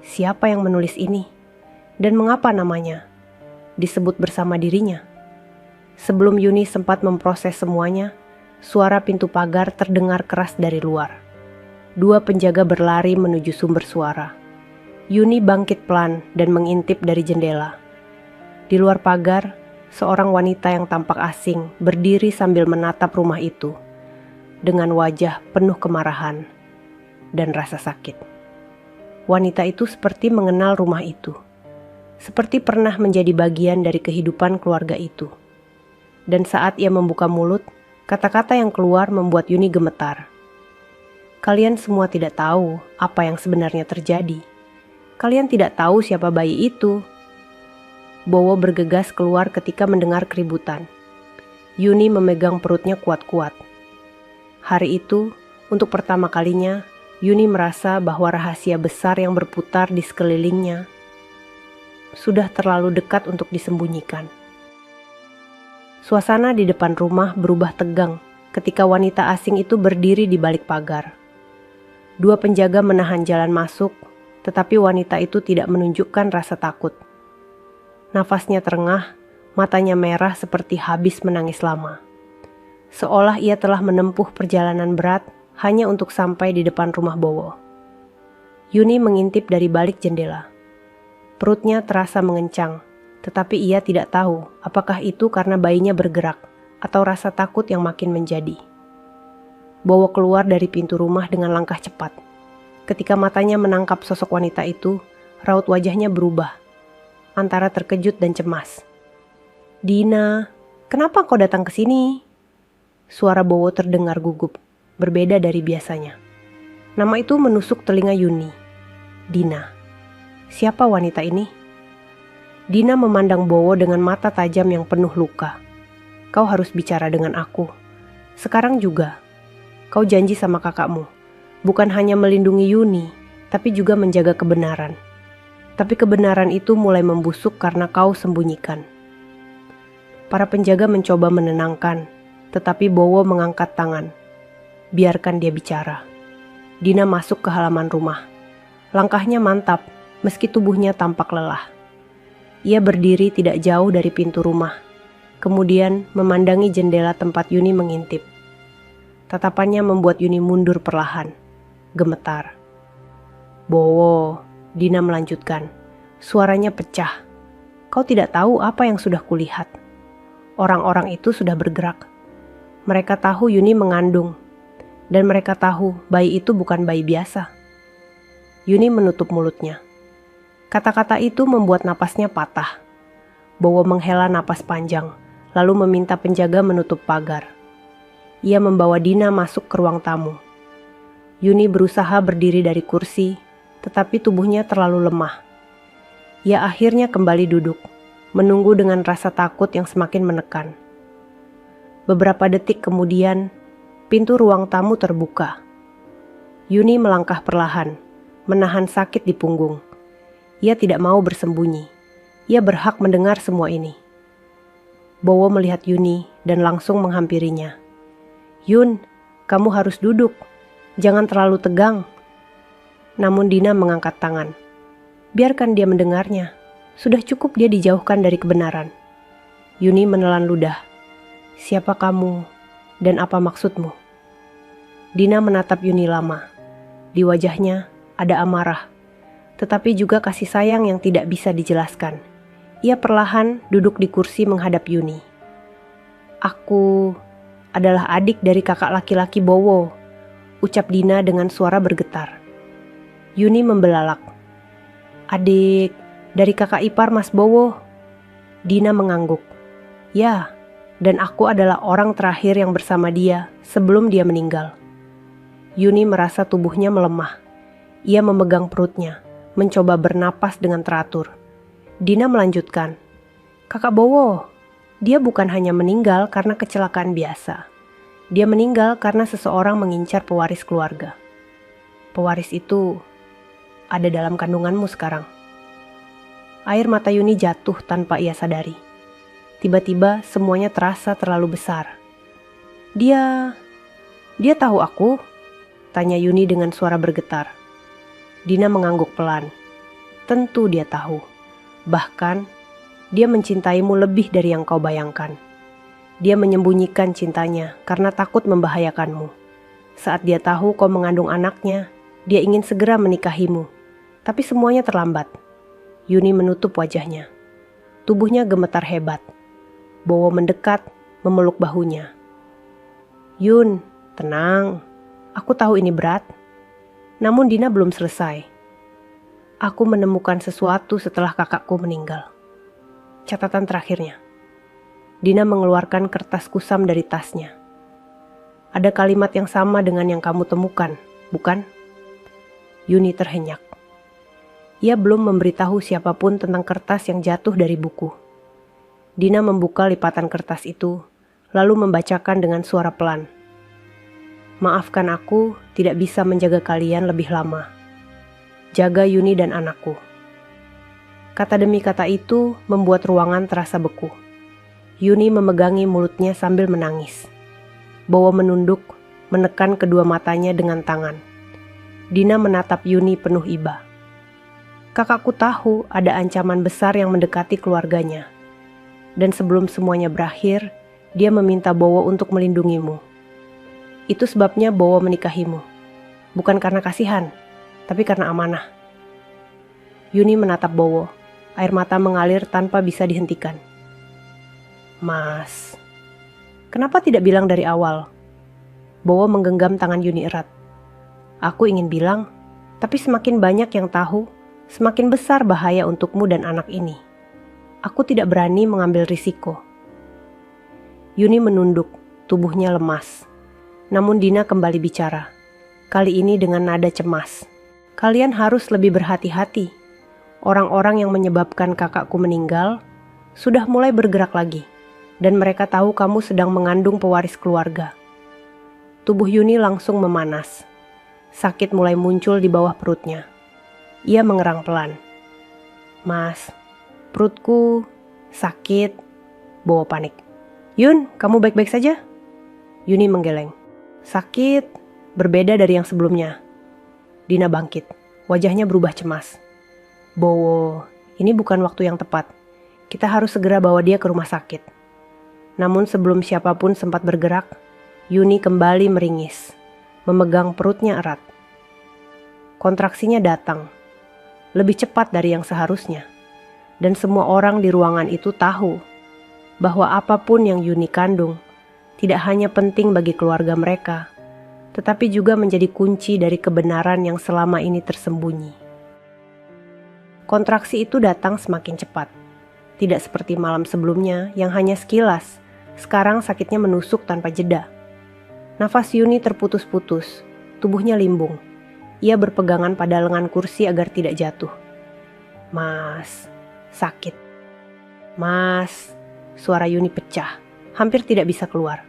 Siapa yang menulis ini? Dan mengapa namanya disebut bersama dirinya? Sebelum Yuni sempat memproses semuanya, suara pintu pagar terdengar keras dari luar. Dua penjaga berlari menuju sumber suara. Yuni bangkit pelan dan mengintip dari jendela. Di luar pagar, seorang wanita yang tampak asing berdiri sambil menatap rumah itu dengan wajah penuh kemarahan dan rasa sakit. Wanita itu seperti mengenal rumah itu, seperti pernah menjadi bagian dari kehidupan keluarga itu. Dan saat ia membuka mulut, kata-kata yang keluar membuat Yuni gemetar. Kalian semua tidak tahu apa yang sebenarnya terjadi. Kalian tidak tahu siapa bayi itu. Bowo bergegas keluar ketika mendengar keributan. Yuni memegang perutnya kuat-kuat. Hari itu, untuk pertama kalinya, Yuni merasa bahwa rahasia besar yang berputar di sekelilingnya sudah terlalu dekat untuk disembunyikan. Suasana di depan rumah berubah tegang ketika wanita asing itu berdiri di balik pagar. Dua penjaga menahan jalan masuk, tetapi wanita itu tidak menunjukkan rasa takut. Nafasnya terengah, matanya merah seperti habis menangis lama. Seolah ia telah menempuh perjalanan berat hanya untuk sampai di depan rumah Bowo. Yuni mengintip dari balik jendela. Perutnya terasa mengencang, tetapi ia tidak tahu apakah itu karena bayinya bergerak atau rasa takut yang makin menjadi. Bowo keluar dari pintu rumah dengan langkah cepat. Ketika matanya menangkap sosok wanita itu, raut wajahnya berubah, antara terkejut dan cemas. Dina, kenapa kau datang ke sini? Suara Bowo terdengar gugup, berbeda dari biasanya. Nama itu menusuk telinga Yuni. Dina. Siapa wanita ini? Dina memandang Bowo dengan mata tajam yang penuh luka. Kau harus bicara dengan aku. Sekarang juga. Kau janji sama kakakmu. Bukan hanya melindungi Yuni, tapi juga menjaga kebenaran. Tapi kebenaran itu mulai membusuk karena kau sembunyikan. Para penjaga mencoba menenangkan, tetapi Bowo mengangkat tangan. Biarkan dia bicara. Dina masuk ke halaman rumah. Langkahnya mantap, meski tubuhnya tampak lelah. Ia berdiri tidak jauh dari pintu rumah, kemudian memandangi jendela tempat Yuni mengintip. Tatapannya membuat Yuni mundur perlahan, gemetar. Bowo, Dina melanjutkan. Suaranya pecah. Kau tidak tahu apa yang sudah kulihat. Orang-orang itu sudah bergerak. Mereka tahu Yuni mengandung. Dan mereka tahu bayi itu bukan bayi biasa. Yuni menutup mulutnya. Kata-kata itu membuat napasnya patah. Bowo menghela napas panjang, lalu meminta penjaga menutup pagar. Ia membawa Dina masuk ke ruang tamu. Yuni berusaha berdiri dari kursi, tetapi tubuhnya terlalu lemah. Ia akhirnya kembali duduk, menunggu dengan rasa takut yang semakin menekan. Beberapa detik kemudian, pintu ruang tamu terbuka. Yuni melangkah perlahan, menahan sakit di punggung. Ia tidak mau bersembunyi. Ia berhak mendengar semua ini. Bowo melihat Yuni dan langsung menghampirinya. Yun, kamu harus duduk. Jangan terlalu tegang. Namun Dina mengangkat tangan. Biarkan dia mendengarnya. Sudah cukup dia dijauhkan dari kebenaran. Yuni menelan ludah. Siapa kamu? Dan apa maksudmu? Dina menatap Yuni lama. Di wajahnya ada amarah, tetapi juga kasih sayang yang tidak bisa dijelaskan. Ia perlahan duduk di kursi menghadap Yuni. Aku adalah adik dari kakak laki-laki Bowo, ucap Dina dengan suara bergetar. Yuni membelalak. Adik dari kakak ipar Mas Bowo. Dina mengangguk. Ya, dan aku adalah orang terakhir yang bersama dia sebelum dia meninggal. Yuni merasa tubuhnya melemah. Ia memegang perutnya, mencoba bernapas dengan teratur. Dina melanjutkan. Kakak Bowo, dia bukan hanya meninggal karena kecelakaan biasa. Dia meninggal karena seseorang mengincar pewaris keluarga. Pewaris itu ada dalam kandunganmu sekarang. Air mata Yuni jatuh tanpa ia sadari. Tiba-tiba semuanya terasa terlalu besar. Dia tahu aku? Tanya Yuni dengan suara bergetar. Dina mengangguk pelan. Tentu dia tahu. Bahkan, dia mencintaimu lebih dari yang kau bayangkan. Dia menyembunyikan cintanya karena takut membahayakanmu. Saat dia tahu kau mengandung anaknya, dia ingin segera menikahimu. Tapi semuanya terlambat. Yuni menutup wajahnya. Tubuhnya gemetar hebat. Bowo mendekat, memeluk bahunya. Yun, tenang. Aku tahu ini berat. Namun Dina belum selesai. Aku menemukan sesuatu setelah kakakku meninggal. Catatan terakhirnya. Dina mengeluarkan kertas kusam dari tasnya. Ada kalimat yang sama dengan yang kamu temukan, bukan? Yuni terhenyak. Ia belum memberitahu siapapun tentang kertas yang jatuh dari buku. Dina membuka lipatan kertas itu, lalu membacakan dengan suara pelan. Maafkan aku tidak bisa menjaga kalian lebih lama. Jaga Yuni dan anakku. Kata demi kata itu membuat ruangan terasa beku. Yuni memegangi mulutnya sambil menangis. Bowo menunduk, menekan kedua matanya dengan tangan. Dina menatap Yuni penuh iba. Kakakku tahu ada ancaman besar yang mendekati keluarganya. Dan sebelum semuanya berakhir, dia meminta Bowo untuk melindungimu. Itu sebabnya Bowo menikahimu. Bukan karena kasihan, tapi karena amanah. Yuni menatap Bowo. Air mata mengalir tanpa bisa dihentikan. Mas, kenapa tidak bilang dari awal? Bowo menggenggam tangan Yuni erat. Aku ingin bilang, tapi semakin banyak yang tahu, semakin besar bahaya untukmu dan anak ini. Aku tidak berani mengambil risiko. Yuni menunduk, tubuhnya lemas. Namun Dina kembali bicara, kali ini dengan nada cemas. Kalian harus lebih berhati-hati. Orang-orang yang menyebabkan kakakku meninggal sudah mulai bergerak lagi. Dan mereka tahu kamu sedang mengandung pewaris keluarga. Tubuh Yuni langsung memanas. Sakit mulai muncul di bawah perutnya. Ia mengerang pelan. Mas, perutku sakit. Bowo panik. Yun, kamu baik-baik saja? Yuni menggeleng. Sakit, berbeda dari yang sebelumnya. Dina bangkit, wajahnya berubah cemas. Bowo, ini bukan waktu yang tepat. Kita harus segera bawa dia ke rumah sakit. Namun sebelum siapapun sempat bergerak, Yuni kembali meringis, memegang perutnya erat. Kontraksinya datang, lebih cepat dari yang seharusnya. Dan semua orang di ruangan itu tahu bahwa apapun yang Yuni kandung tidak hanya penting bagi keluarga mereka, tetapi juga menjadi kunci dari kebenaran yang selama ini tersembunyi. Kontraksi itu datang semakin cepat. Tidak seperti malam sebelumnya yang hanya sekilas, sekarang sakitnya menusuk tanpa jeda. Nafas Yuni terputus-putus, tubuhnya limbung. Ia berpegangan pada lengan kursi agar tidak jatuh. Mas, sakit. Mas, suara Yuni pecah, hampir tidak bisa keluar.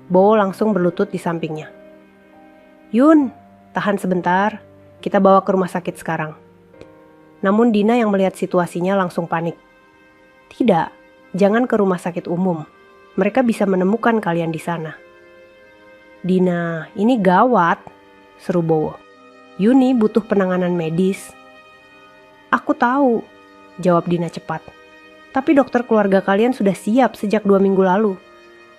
Bowo langsung berlutut di sampingnya. Yun, tahan sebentar, kita bawa ke rumah sakit sekarang. Namun Dina yang melihat situasinya langsung panik. Tidak, jangan ke rumah sakit umum. Mereka bisa menemukan kalian di sana. Dina, ini gawat, seru Bowo. Yuni butuh penanganan medis. Aku tahu, jawab Dina cepat. Tapi dokter keluarga kalian sudah siap sejak 2 minggu lalu.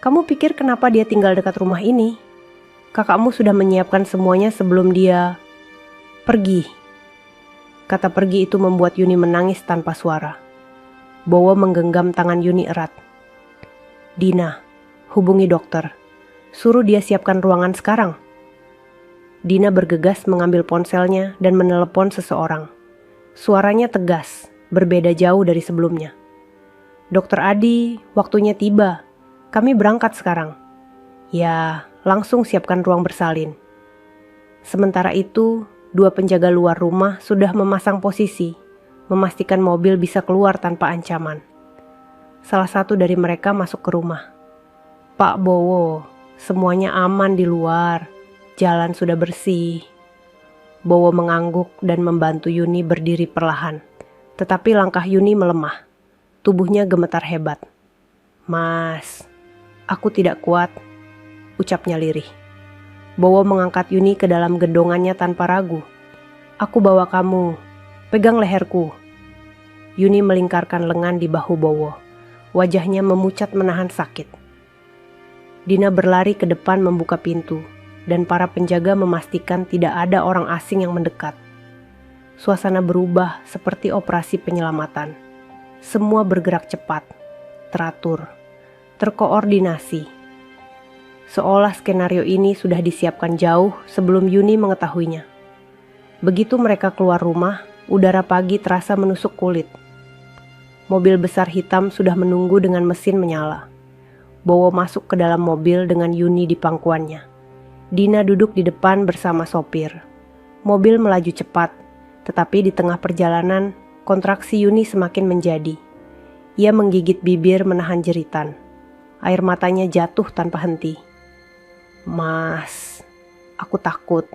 Kamu pikir kenapa dia tinggal dekat rumah ini? Kakakmu sudah menyiapkan semuanya sebelum dia pergi. Kata pergi itu membuat Yuni menangis tanpa suara. Bowo menggenggam tangan Yuni erat. Dina, hubungi dokter. Suruh dia siapkan ruangan sekarang. Dina bergegas mengambil ponselnya dan menelepon seseorang. Suaranya tegas, berbeda jauh dari sebelumnya. Dokter Adi, waktunya tiba. Kami berangkat sekarang. Ya, langsung siapkan ruang bersalin. Sementara itu, 2 penjaga luar rumah sudah memasang posisi, memastikan mobil bisa keluar tanpa ancaman. Salah satu dari mereka masuk ke rumah. Pak Bowo, semuanya aman di luar. Jalan sudah bersih. Bowo mengangguk dan membantu Yuni berdiri perlahan. Tetapi langkah Yuni melemah. Tubuhnya gemetar hebat. Mas, aku tidak kuat, ucapnya lirih. Bowo mengangkat Yuni ke dalam gendongannya tanpa ragu. Aku bawa kamu, pegang leherku. Yuni melingkarkan lengan di bahu Bowo. Wajahnya memucat menahan sakit. Dina berlari ke depan membuka pintu, dan para penjaga memastikan tidak ada orang asing yang mendekat. Suasana berubah seperti operasi penyelamatan. Semua bergerak cepat, teratur, terkoordinasi. Seolah skenario ini sudah disiapkan jauh sebelum Yuni mengetahuinya. Begitu mereka keluar rumah, udara pagi terasa menusuk kulit. Mobil besar hitam sudah menunggu dengan mesin menyala. Bowo masuk ke dalam mobil dengan Yuni di pangkuannya. Dina duduk di depan bersama sopir. Mobil melaju cepat, tetapi di tengah perjalanan, kontraksi Yuni semakin menjadi. Ia menggigit bibir menahan jeritan. Air matanya jatuh tanpa henti. Mas, aku takut.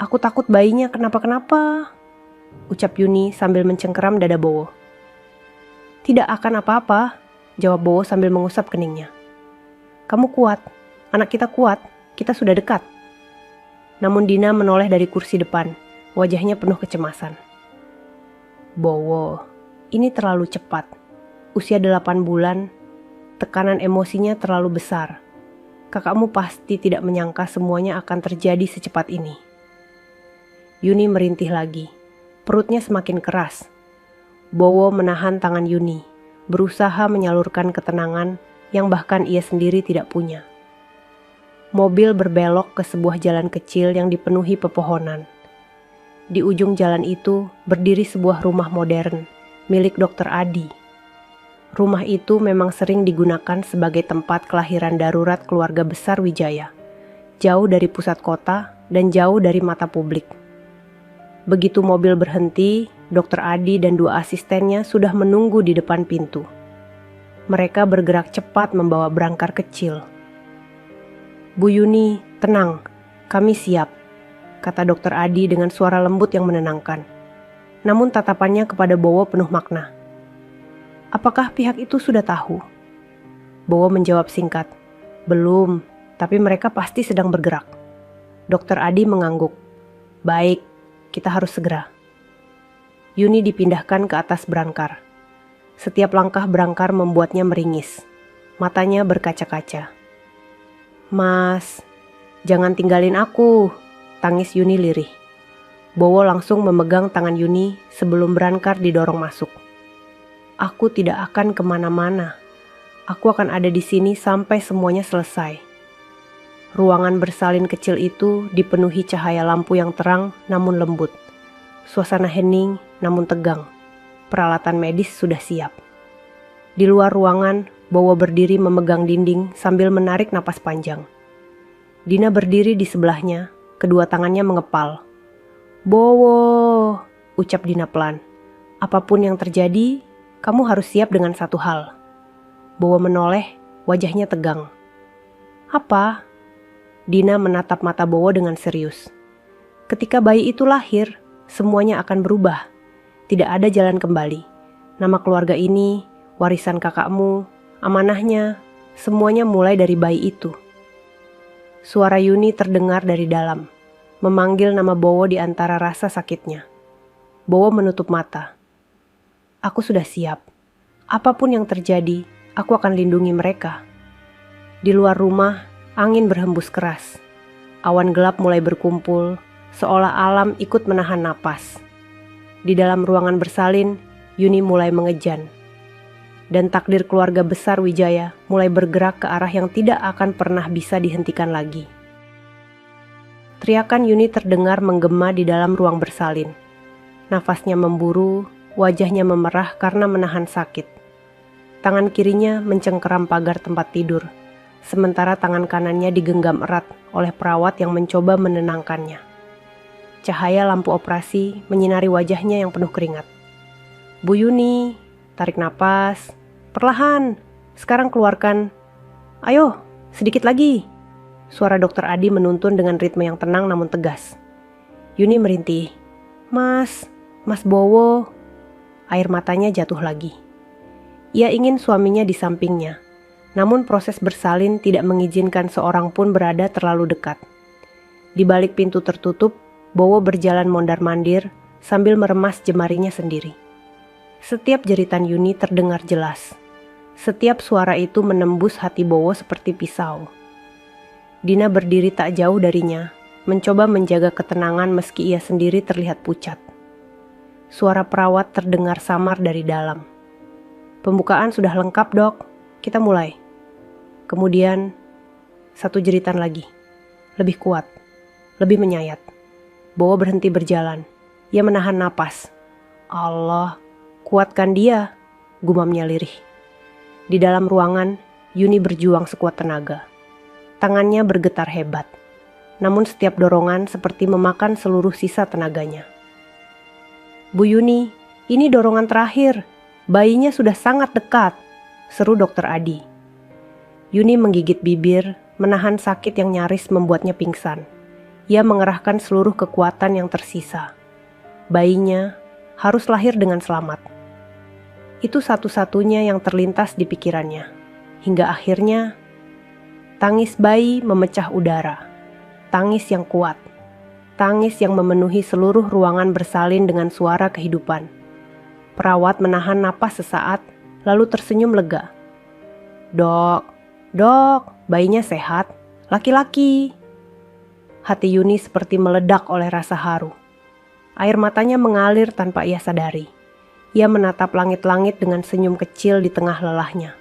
Aku takut bayinya kenapa-kenapa, ucap Yuni sambil mencengkeram dada Bowo. Tidak akan apa-apa, jawab Bowo sambil mengusap keningnya. Kamu kuat, anak kita kuat, kita sudah dekat. Namun Dina menoleh dari kursi depan, wajahnya penuh kecemasan. Bowo, ini terlalu cepat. Usia 8 bulan, tekanan emosinya terlalu besar. Kakakmu pasti tidak menyangka semuanya akan terjadi secepat ini. Yuni merintih lagi, perutnya semakin keras. Bowo menahan tangan Yuni, berusaha menyalurkan ketenangan yang bahkan ia sendiri tidak punya. Mobil berbelok ke sebuah jalan kecil yang dipenuhi pepohonan. Di ujung jalan itu berdiri sebuah rumah modern milik Dokter Adi. Rumah itu memang sering digunakan sebagai tempat kelahiran darurat keluarga besar Wijaya, jauh dari pusat kota dan jauh dari mata publik. Begitu mobil berhenti, Dokter Adi dan 2 asistennya sudah menunggu di depan pintu. Mereka bergerak cepat membawa berangkar kecil. "Bu Yuni, tenang, kami siap," kata Dokter Adi dengan suara lembut yang menenangkan. Namun tatapannya kepada Bowo penuh makna. "Apakah pihak itu sudah tahu?" Bowo menjawab singkat, "Belum, tapi mereka pasti sedang bergerak." Dokter Adi mengangguk. "Baik, kita harus segera." Yuni dipindahkan ke atas berangkar. Setiap langkah berangkar membuatnya meringis. Matanya berkaca-kaca. "Mas, jangan tinggalin aku," tangis Yuni lirih. Bowo langsung memegang tangan Yuni sebelum berangkar didorong masuk. "Aku tidak akan kemana-mana. Aku akan ada di sini sampai semuanya selesai." Ruangan bersalin kecil itu dipenuhi cahaya lampu yang terang namun lembut. Suasana hening namun tegang. Peralatan medis sudah siap. Di luar ruangan, Bowo berdiri memegang dinding sambil menarik napas panjang. Dina berdiri di sebelahnya, kedua tangannya mengepal. "Bowo," ucap Dina pelan. "Apapun yang terjadi, kamu harus siap dengan satu hal." Bowo menoleh, wajahnya tegang. "Apa?" Dina menatap mata Bowo dengan serius. "Ketika bayi itu lahir, semuanya akan berubah. Tidak ada jalan kembali. Nama keluarga ini, warisan kakakmu, amanahnya, semuanya mulai dari bayi itu." Suara Yuni terdengar dari dalam, memanggil nama Bowo di antara rasa sakitnya. Bowo menutup mata. "Aku sudah siap. Apapun yang terjadi, aku akan lindungi mereka." Di luar rumah, angin berhembus keras. Awan gelap mulai berkumpul, seolah alam ikut menahan napas. Di dalam ruangan bersalin, Yuni mulai mengejan. Dan takdir keluarga besar Wijaya mulai bergerak ke arah yang tidak akan pernah bisa dihentikan lagi. Teriakan Yuni terdengar menggema di dalam ruang bersalin. Nafasnya memburu, wajahnya memerah karena menahan sakit. Tangan kirinya mencengkeram pagar tempat tidur, sementara tangan kanannya digenggam erat oleh perawat yang mencoba menenangkannya. Cahaya lampu operasi menyinari wajahnya yang penuh keringat. "Bu Yuni, tarik napas. Perlahan. Sekarang keluarkan. Ayo, sedikit lagi." Suara Dokter Adi menuntun dengan ritme yang tenang namun tegas. Yuni merintih. Mas Bowo." Air matanya jatuh lagi. Ia ingin suaminya di sampingnya. Namun proses bersalin tidak mengizinkan seorang pun berada terlalu dekat. Di balik pintu tertutup, Bowo berjalan mondar-mandir sambil meremas jemarinya sendiri. Setiap jeritan Yuni terdengar jelas. Setiap suara itu menembus hati Bowo seperti pisau. Dina berdiri tak jauh darinya, mencoba menjaga ketenangan meski ia sendiri terlihat pucat. Suara perawat terdengar samar dari dalam. "Pembukaan sudah lengkap, Dok. Kita mulai." Kemudian, satu jeritan lagi. Lebih kuat, lebih menyayat. Bowo berhenti berjalan. Ia menahan napas. "Allah, kuatkan dia," gumamnya lirih. Di dalam ruangan, Yuni berjuang sekuat tenaga. Tangannya bergetar hebat. Namun setiap dorongan seperti memakan seluruh sisa tenaganya. "Bu Yuni, ini dorongan terakhir. Bayinya sudah sangat dekat," seru Dokter Adi. Yuni menggigit bibir, menahan sakit yang nyaris membuatnya pingsan. Ia mengerahkan seluruh kekuatan yang tersisa. Bayinya harus lahir dengan selamat. Itu satu-satunya yang terlintas di pikirannya. Hingga akhirnya, tangis bayi memecah udara. Tangis yang kuat. Tangis yang memenuhi seluruh ruangan bersalin dengan suara kehidupan. Perawat menahan napas sesaat, lalu tersenyum lega. Dok, bayinya sehat. Laki-laki." Hati Yuni seperti meledak oleh rasa haru. Air matanya mengalir tanpa ia sadari. Ia menatap langit-langit dengan senyum kecil di tengah lelahnya.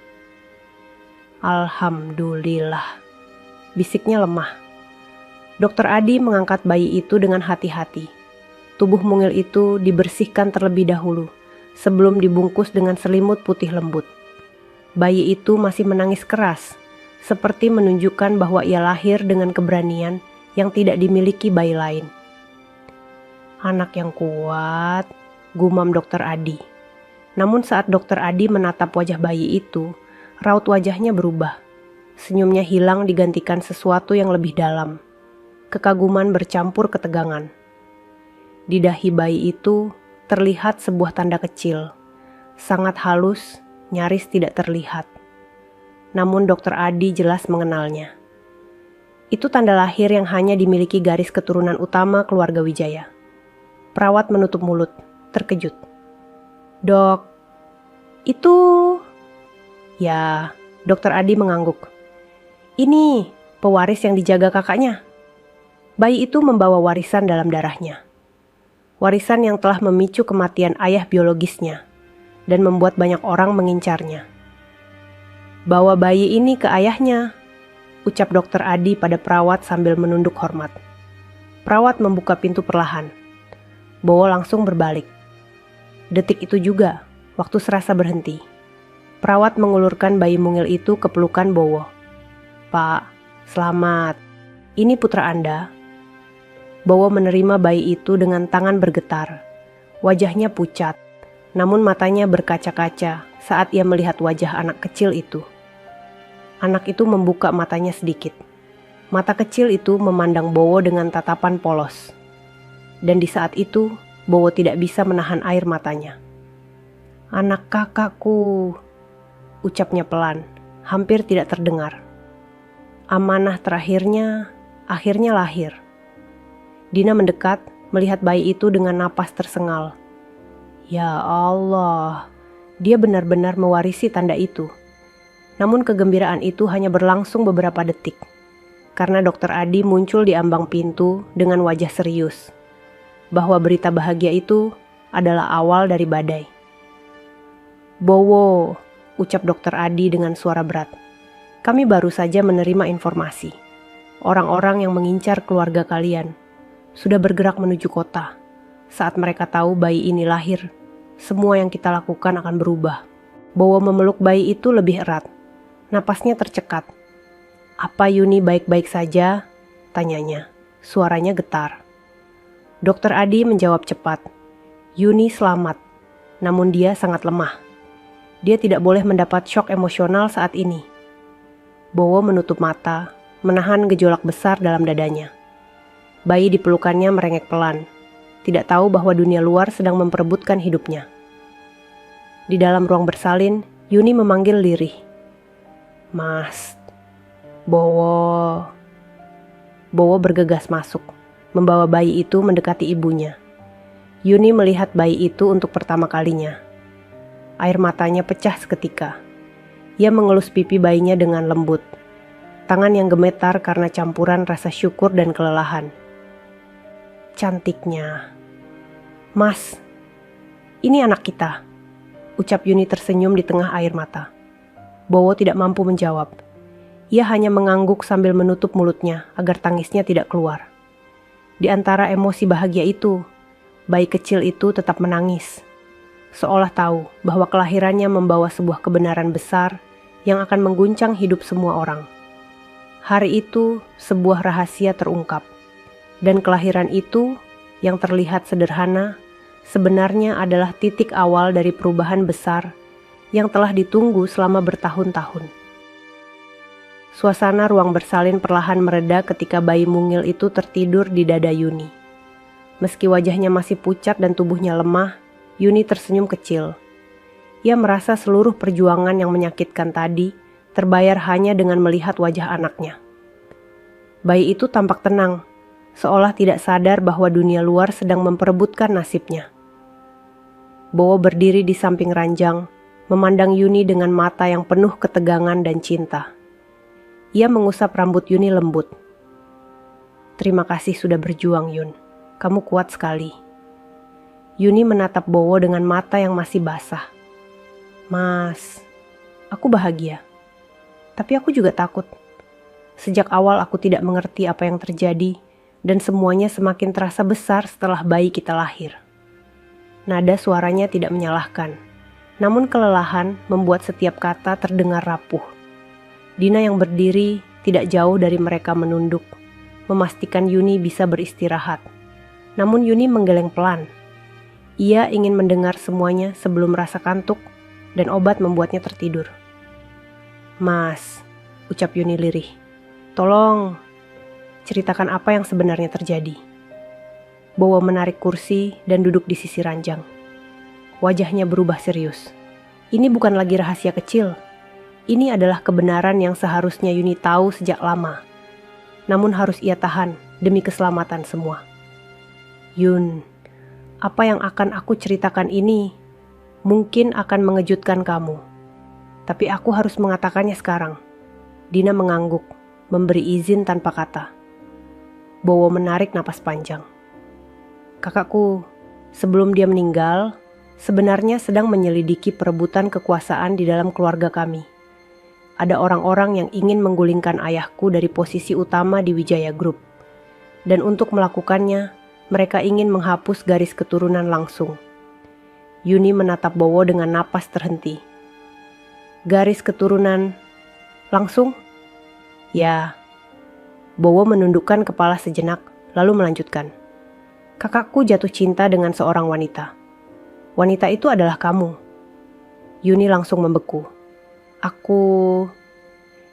"Alhamdulillah," bisiknya lemah. Dokter Adi mengangkat bayi itu dengan hati-hati. Tubuh mungil itu dibersihkan terlebih dahulu, sebelum dibungkus dengan selimut putih lembut. Bayi itu masih menangis keras, seperti menunjukkan bahwa ia lahir dengan keberanian yang tidak dimiliki bayi lain. Anak yang kuat, gumam Dokter Adi. Namun saat Dokter Adi menatap wajah bayi itu, raut wajahnya berubah. Senyumnya hilang digantikan sesuatu yang lebih dalam. Kekaguman bercampur ketegangan. Di dahi bayi itu terlihat sebuah tanda kecil, sangat halus, nyaris tidak terlihat. Namun Dokter Adi jelas mengenalnya. Itu tanda lahir yang hanya dimiliki garis keturunan utama keluarga Wijaya. Perawat menutup mulut, terkejut. "Dok, itu..." "Ya," Dokter Adi mengangguk. "Ini pewaris yang dijaga kakaknya." Bayi itu membawa warisan dalam darahnya. Warisan yang telah memicu kematian ayah biologisnya dan membuat banyak orang mengincarnya. "Bawa bayi ini ke ayahnya," ucap Dokter Adi pada perawat sambil menunduk hormat. Perawat membuka pintu perlahan. Bowo langsung berbalik. Detik itu juga, waktu serasa berhenti. Perawat mengulurkan bayi mungil itu ke pelukan Bowo. "Pak, selamat. Ini putra Anda." Bowo menerima bayi itu dengan tangan bergetar. Wajahnya pucat, namun matanya berkaca-kaca saat ia melihat wajah anak kecil itu. Anak itu membuka matanya sedikit. Mata kecil itu memandang Bowo dengan tatapan polos. Dan di saat itu, Bowo tidak bisa menahan air matanya. "Anak kakakku," ucapnya pelan, hampir tidak terdengar. Amanah terakhirnya akhirnya lahir. Dina mendekat, melihat bayi itu dengan napas tersengal. Ya Allah, dia benar-benar mewarisi tanda itu. Namun kegembiraan itu hanya berlangsung beberapa detik, karena Dokter Adi muncul di ambang pintu dengan wajah serius, bahwa berita bahagia itu adalah awal dari badai. "Bowo," ucap Dokter Adi dengan suara berat. "Kami baru saja menerima informasi. Orang-orang yang mengincar keluarga kalian sudah bergerak menuju kota. Saat mereka tahu bayi ini lahir, semua yang kita lakukan akan berubah." Bowo memeluk bayi itu lebih erat. Napasnya tercekat. "Apa Yuni baik-baik saja?" tanyanya. Suaranya getar. Dokter Adi menjawab cepat. "Yuni selamat, namun dia sangat lemah. Dia tidak boleh mendapat shock emosional saat ini." Bowo menutup mata, menahan gejolak besar dalam dadanya. Bayi di pelukannya merengek pelan, tidak tahu bahwa dunia luar sedang memperebutkan hidupnya. Di dalam ruang bersalin, Yuni memanggil lirih. "Mas, Bowo." Bowo bergegas masuk, membawa bayi itu mendekati ibunya. Yuni melihat bayi itu untuk pertama kalinya. Air matanya pecah seketika. Ia mengelus pipi bayinya dengan lembut. Tangan yang gemetar karena campuran rasa syukur dan kelelahan. "Cantiknya." "Mas, ini anak kita," ucap Yuni tersenyum di tengah air mata. Bowo tidak mampu menjawab. Ia hanya mengangguk sambil menutup mulutnya agar tangisnya tidak keluar. Di antara emosi bahagia itu, bayi kecil itu tetap menangis, seolah tahu bahwa kelahirannya membawa sebuah kebenaran besar yang akan mengguncang hidup semua orang. Hari itu, sebuah rahasia terungkap. Dan kelahiran itu, yang terlihat sederhana, sebenarnya adalah titik awal dari perubahan besar yang telah ditunggu selama bertahun-tahun. Suasana ruang bersalin perlahan mereda ketika bayi mungil itu tertidur di dada Yuni. Meski wajahnya masih pucat dan tubuhnya lemah, Yuni tersenyum kecil. Ia merasa seluruh perjuangan yang menyakitkan tadi terbayar hanya dengan melihat wajah anaknya. Bayi itu tampak tenang, seolah tidak sadar bahwa dunia luar sedang memperebutkan nasibnya. Bowo berdiri di samping ranjang, memandang Yuni dengan mata yang penuh ketegangan dan cinta. Ia mengusap rambut Yuni lembut. "Terima kasih sudah berjuang, Yun. Kamu kuat sekali." Yuni menatap Bowo dengan mata yang masih basah. "Mas, aku bahagia. Tapi aku juga takut. Sejak awal aku tidak mengerti apa yang terjadi, dan semuanya semakin terasa besar setelah bayi kita lahir." Nada suaranya tidak menyalahkan, Namun kelelahan membuat setiap kata terdengar rapuh. Dina yang berdiri tidak jauh dari mereka menunduk, memastikan Yuni bisa beristirahat. Namun Yuni menggeleng pelan. Ia ingin mendengar semuanya sebelum rasa kantuk dan obat membuatnya tertidur. "Mas," ucap Yuni lirih, "tolong ceritakan apa yang sebenarnya terjadi." Bowo menarik kursi dan duduk di sisi ranjang. Wajahnya berubah serius. Ini bukan lagi rahasia kecil. Ini adalah kebenaran yang seharusnya Yuni tahu sejak lama. Namun harus ia tahan demi keselamatan semua. "Yun, apa yang akan aku ceritakan ini mungkin akan mengejutkan kamu. Tapi aku harus mengatakannya sekarang." Dina mengangguk, memberi izin tanpa kata. Bowo menarik napas panjang. "Kakakku, sebelum dia meninggal, sebenarnya sedang menyelidiki perebutan kekuasaan di dalam keluarga kami. Ada orang-orang yang ingin menggulingkan ayahku dari posisi utama di Wijaya Group. Dan untuk melakukannya, mereka ingin menghapus garis keturunan langsung." Yuni menatap Bowo dengan napas terhenti. "Garis keturunan langsung?" "Ya." Bowo menundukkan kepala sejenak, lalu melanjutkan. "Kakakku jatuh cinta dengan seorang wanita. Wanita itu adalah kamu." Yuni langsung membeku. "Aku..."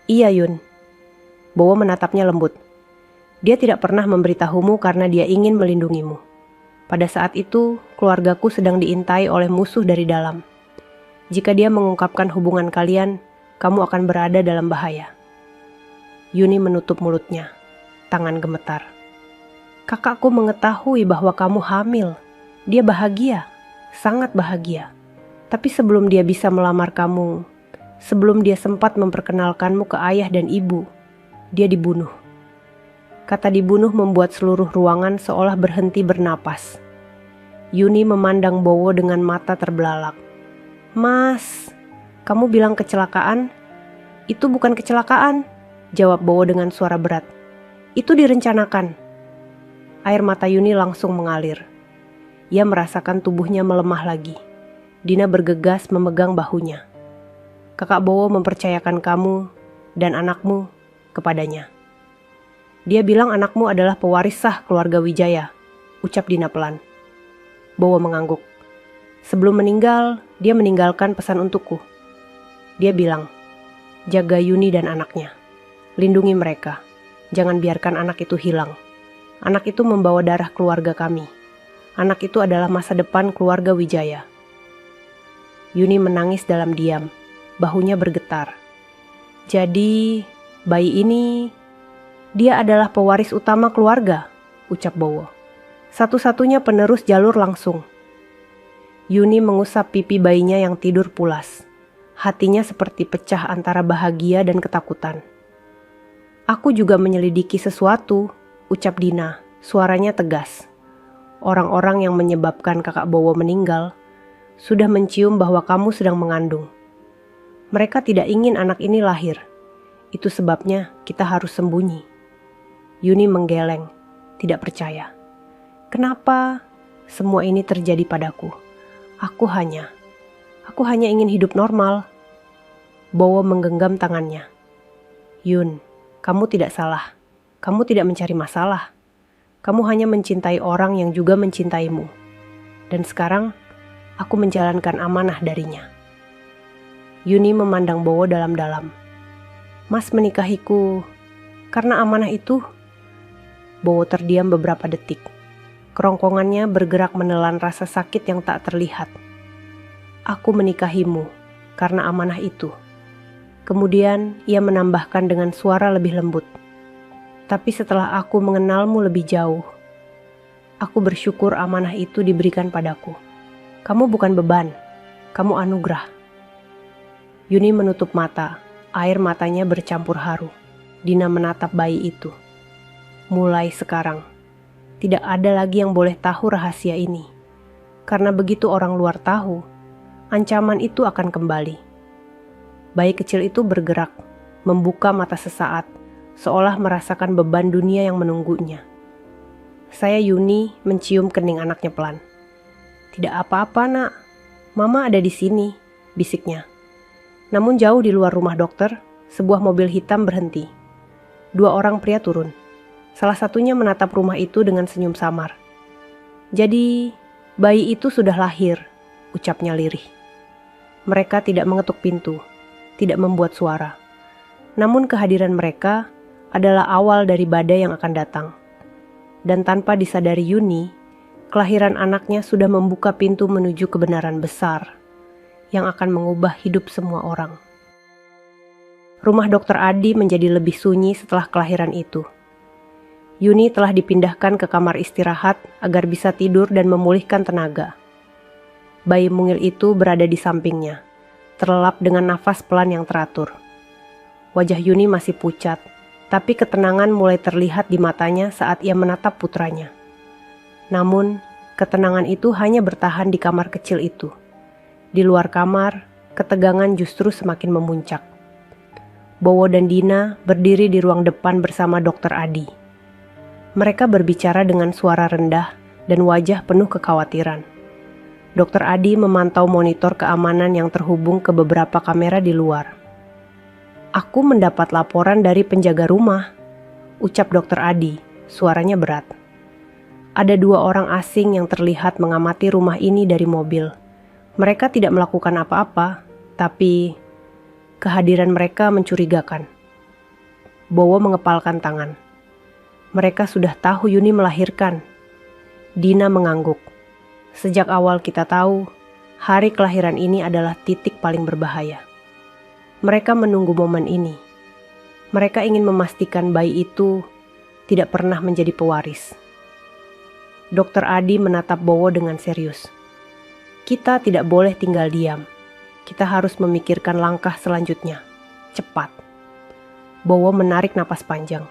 "Iya, Yun." Bowo menatapnya lembut. "Dia tidak pernah memberitahumu karena dia ingin melindungimu. Pada saat itu, keluargaku sedang diintai oleh musuh dari dalam. Jika dia mengungkapkan hubungan kalian, kamu akan berada dalam bahaya." Yuni menutup mulutnya. Tangan gemetar. "Kakakku mengetahui bahwa kamu hamil. Dia bahagia. Sangat bahagia. Tapi sebelum dia bisa melamar kamu, sebelum dia sempat memperkenalkanmu ke ayah dan ibu, dia dibunuh." Kata dibunuh membuat seluruh ruangan seolah berhenti bernapas. Yuni memandang Bowo dengan mata terbelalak. "Mas, kamu bilang kecelakaan?" "Itu bukan kecelakaan," jawab Bowo dengan suara berat. "Itu direncanakan." Air mata Yuni langsung mengalir. Ia merasakan tubuhnya melemah lagi. Dina bergegas memegang bahunya. "Kakak Bowo mempercayakan kamu dan anakmu kepadanya. Dia bilang anakmu adalah pewaris sah keluarga Wijaya," ucap Dina pelan. Bowo mengangguk. "Sebelum meninggal, dia meninggalkan pesan untukku. Dia bilang, jaga Yuni dan anaknya. Lindungi mereka. Jangan biarkan anak itu hilang. Anak itu membawa darah keluarga kami. Anak itu adalah masa depan keluarga Wijaya." Yuni menangis dalam diam. Bahunya bergetar. "Jadi, bayi ini, dia adalah pewaris utama keluarga," ucap Bowo. "Satu-satunya penerus jalur langsung." Yuni mengusap pipi bayinya yang tidur pulas. Hatinya seperti pecah antara bahagia dan ketakutan. "Aku juga menyelidiki sesuatu," ucap Dina, suaranya tegas. "Orang-orang yang menyebabkan kakak Bowo meninggal sudah mencium bahwa kamu sedang mengandung. Mereka tidak ingin anak ini lahir. Itu sebabnya kita harus sembunyi." Yuni menggeleng, tidak percaya. "Kenapa semua ini terjadi padaku? Aku hanya ingin hidup normal." Bowo menggenggam tangannya. "Yun, kamu tidak salah. Kamu tidak mencari masalah. Kamu hanya mencintai orang yang juga mencintaimu. Dan sekarang, aku menjalankan amanah darinya." Yuni memandang Bowo dalam-dalam. "Mas menikahiku karena amanah itu?" Bowo terdiam beberapa detik. Kerongkongannya bergerak menelan rasa sakit yang tak terlihat. "Aku menikahimu karena amanah itu." Kemudian ia menambahkan dengan suara lebih lembut. "Tapi setelah aku mengenalmu lebih jauh, aku bersyukur amanah itu diberikan padaku. Kamu bukan beban, kamu anugerah." Yuni menutup mata, air matanya bercampur haru. Dina menatap bayi itu. "Mulai sekarang, tidak ada lagi yang boleh tahu rahasia ini. Karena begitu orang luar tahu, ancaman itu akan kembali." Bayi kecil itu bergerak, membuka mata sesaat, seolah merasakan beban dunia yang menunggunya. Saya Yuni mencium kening anaknya pelan. "Tidak apa-apa, Nak. Mama ada di sini. bisiknya. Namun jauh di luar rumah dokter, sebuah mobil hitam berhenti. 2 orang pria turun. Salah satunya menatap rumah itu dengan senyum samar. "Jadi, bayi itu sudah lahir," ucapnya lirih. Mereka tidak mengetuk pintu, tidak membuat suara. Namun kehadiran mereka adalah awal dari badai yang akan datang. Dan tanpa disadari Yuni, kelahiran anaknya sudah membuka pintu menuju kebenaran besar yang akan mengubah hidup semua orang. Rumah Dr. Adi menjadi lebih sunyi setelah kelahiran itu. Yuni telah dipindahkan ke kamar istirahat agar bisa tidur dan memulihkan tenaga. Bayi mungil itu berada di sampingnya, terlelap dengan nafas pelan yang teratur. Wajah Yuni masih pucat, tapi ketenangan mulai terlihat di matanya saat ia menatap putranya. Namun, ketenangan itu hanya bertahan di kamar kecil itu. Di luar kamar, ketegangan justru semakin memuncak. Bowo dan Dina berdiri di ruang depan bersama Dr. Adi. Mereka berbicara dengan suara rendah dan wajah penuh kekhawatiran. Dr. Adi memantau monitor keamanan yang terhubung ke beberapa kamera di luar. "Aku mendapat laporan dari penjaga rumah," ucap Dr. Adi, suaranya berat. "Ada 2 orang asing yang terlihat mengamati rumah ini dari mobil. Mereka tidak melakukan apa-apa, tapi kehadiran mereka mencurigakan." Bowo mengepalkan tangan. "Mereka sudah tahu Yuni melahirkan." Dina mengangguk. "Sejak awal kita tahu, hari kelahiran ini adalah titik paling berbahaya. Mereka menunggu momen ini. Mereka ingin memastikan bayi itu tidak pernah menjadi pewaris." Dr. Adi menatap Bowo dengan serius. "Kita tidak boleh tinggal diam. Kita harus memikirkan langkah selanjutnya. Cepat." Bowo menarik napas panjang.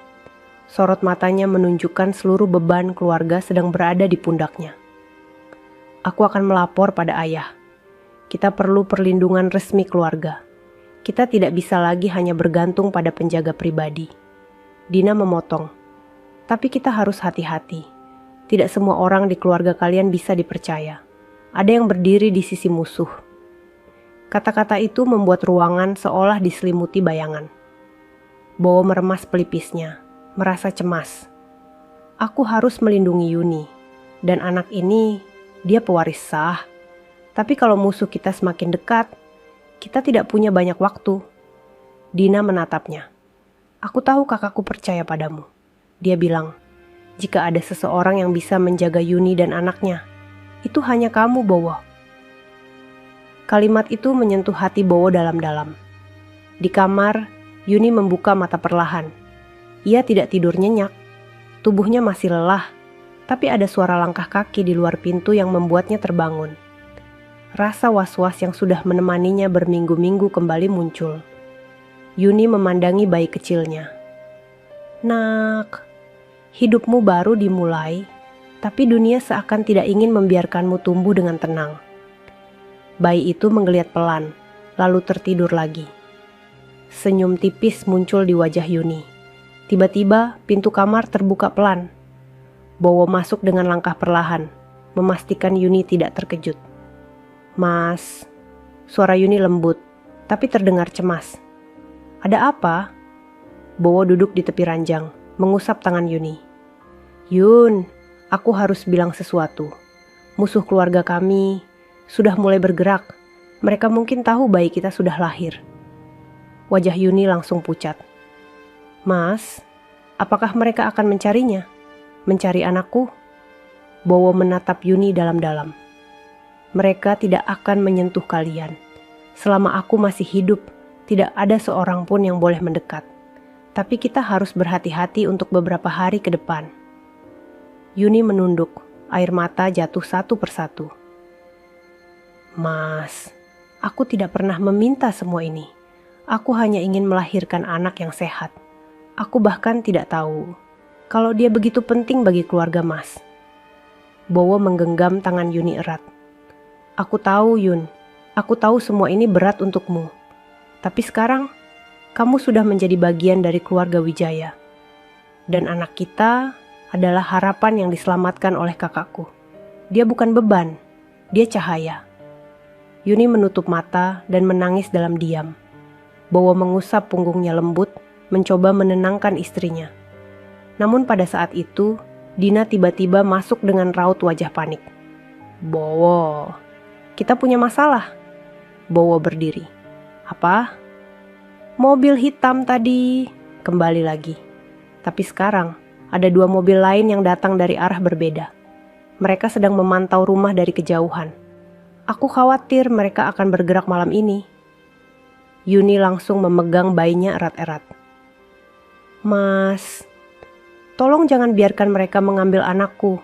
Sorot matanya menunjukkan seluruh beban keluarga sedang berada di pundaknya. "Aku akan melapor pada ayah. Kita perlu perlindungan resmi keluarga. Kita tidak bisa lagi hanya bergantung pada penjaga pribadi." Dina memotong. "Tapi kita harus hati-hati. Tidak semua orang di keluarga kalian bisa dipercaya. Ada yang berdiri di sisi musuh." Kata-kata itu membuat ruangan seolah diselimuti bayangan. Bowo meremas pelipisnya, merasa cemas. "Aku harus melindungi Yuni. Dan anak ini, dia pewaris sah. Tapi kalau musuh kita semakin dekat, kita tidak punya banyak waktu." Dina menatapnya. "Aku tahu kakakku percaya padamu." Dia bilang, "Jika ada seseorang yang bisa menjaga Yuni dan anaknya, itu hanya kamu, Bowo." Kalimat itu menyentuh hati Bowo dalam-dalam. Di kamar, Yuni membuka mata perlahan. Ia tidak tidur nyenyak. Tubuhnya masih lelah, tapi ada suara langkah kaki di luar pintu yang membuatnya terbangun. Rasa was-was yang sudah menemaninya berminggu-minggu kembali muncul. Yuni memandangi bayi kecilnya. "Nak, hidupmu baru dimulai, tapi dunia seakan tidak ingin membiarkanmu tumbuh dengan tenang." Bayi itu menggeliat pelan, lalu tertidur lagi. Senyum tipis muncul di wajah Yuni. Tiba-tiba pintu kamar terbuka pelan. Bowo masuk dengan langkah perlahan, memastikan Yuni tidak terkejut. "Mas," suara Yuni lembut, tapi terdengar cemas. "Ada apa?" Bowo duduk di tepi ranjang, mengusap tangan Yuni. "Yun, aku harus bilang sesuatu. Musuh keluarga kami sudah mulai bergerak. Mereka mungkin tahu bayi kita sudah lahir." Wajah Yuni langsung pucat. "Mas, apakah mereka akan mencarinya? Mencari anakku?" Bowo menatap Yuni dalam-dalam. "Mereka tidak akan menyentuh kalian. Selama aku masih hidup, tidak ada seorang pun yang boleh mendekat. Tapi kita harus berhati-hati untuk beberapa hari ke depan." Yuni menunduk, air mata jatuh satu persatu. "Mas, aku tidak pernah meminta semua ini. Aku hanya ingin melahirkan anak yang sehat. Aku bahkan tidak tahu kalau dia begitu penting bagi keluarga Mas." Bowo menggenggam tangan Yuni erat. "Aku tahu, Yun. Aku tahu semua ini berat untukmu. Tapi sekarang, kamu sudah menjadi bagian dari keluarga Wijaya. Dan anak kita adalah harapan yang diselamatkan oleh kakakku. Dia bukan beban, dia cahaya." Yuni menutup mata dan menangis dalam diam. Bowo mengusap punggungnya lembut, mencoba menenangkan istrinya. Namun pada saat itu, Dina tiba-tiba masuk dengan raut wajah panik. "Bowo, kita punya masalah." Bowo berdiri. "Apa?" "Mobil hitam tadi." Kembali lagi. Tapi sekarang, ada 2 mobil lain yang datang dari arah berbeda. Mereka sedang memantau rumah dari kejauhan. "Aku khawatir mereka akan bergerak malam ini." Yuni langsung memegang bayinya erat-erat. "Mas, tolong jangan biarkan mereka mengambil anakku."